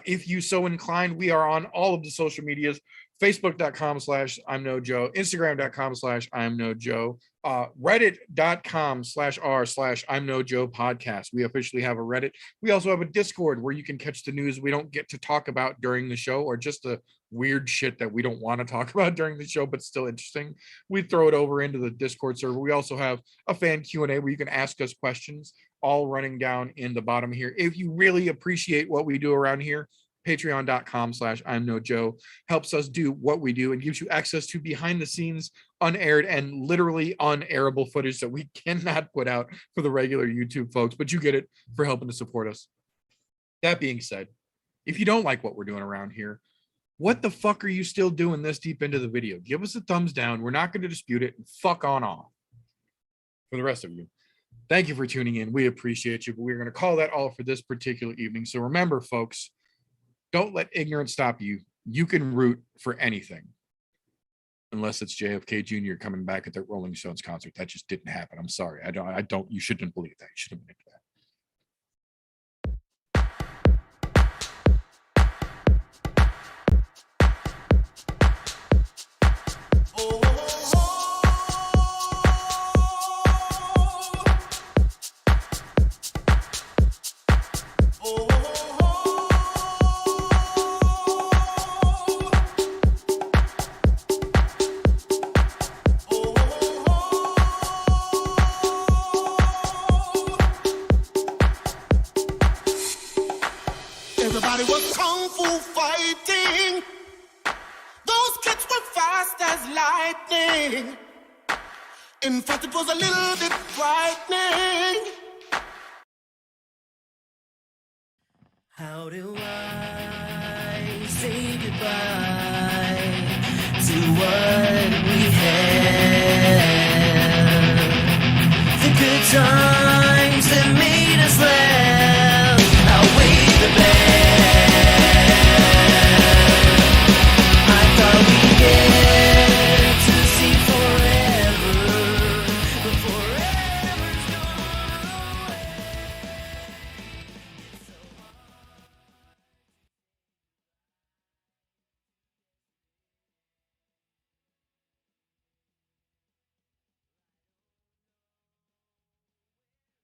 If you so inclined, we are on all of the social medias, facebook.com/I'mNoJoe, instagram.com/I'mNoJoe, reddit.com/r/I'mNoJoe podcast. We officially have a Reddit. We also have a Discord where you can catch the news we don't get to talk about during the show, or just the weird shit that we don't want to talk about during the show, but still interesting. We throw it over into the Discord server. We also have a fan Q&A where you can ask us questions, all running down in the bottom here. If you really appreciate what we do around here, Patreon.com/I'mNoJoe helps us do what we do and gives you access to behind the scenes, unaired and literally unairable footage that we cannot put out for the regular YouTube folks, but you get it for helping to support us. That being said, if you don't like what we're doing around here, what the fuck are you still doing this deep into the video? Give us a thumbs down. We're not going to dispute it, and fuck on off. For the rest of you, thank you for tuning in. We appreciate you, but we're going to call that all for this particular evening. So remember, folks, don't let ignorance stop you. You can root for anything. Unless it's JFK Jr. coming back at the Rolling Stones concert. That just didn't happen. I'm sorry. I don't, you shouldn't believe that. You should have been into that. Everybody was kung fu fighting. Those kids were fast as lightning. In fact, it was a little bit frightening. How do I say goodbye to what we had? The good times that made us laugh outweigh the bad.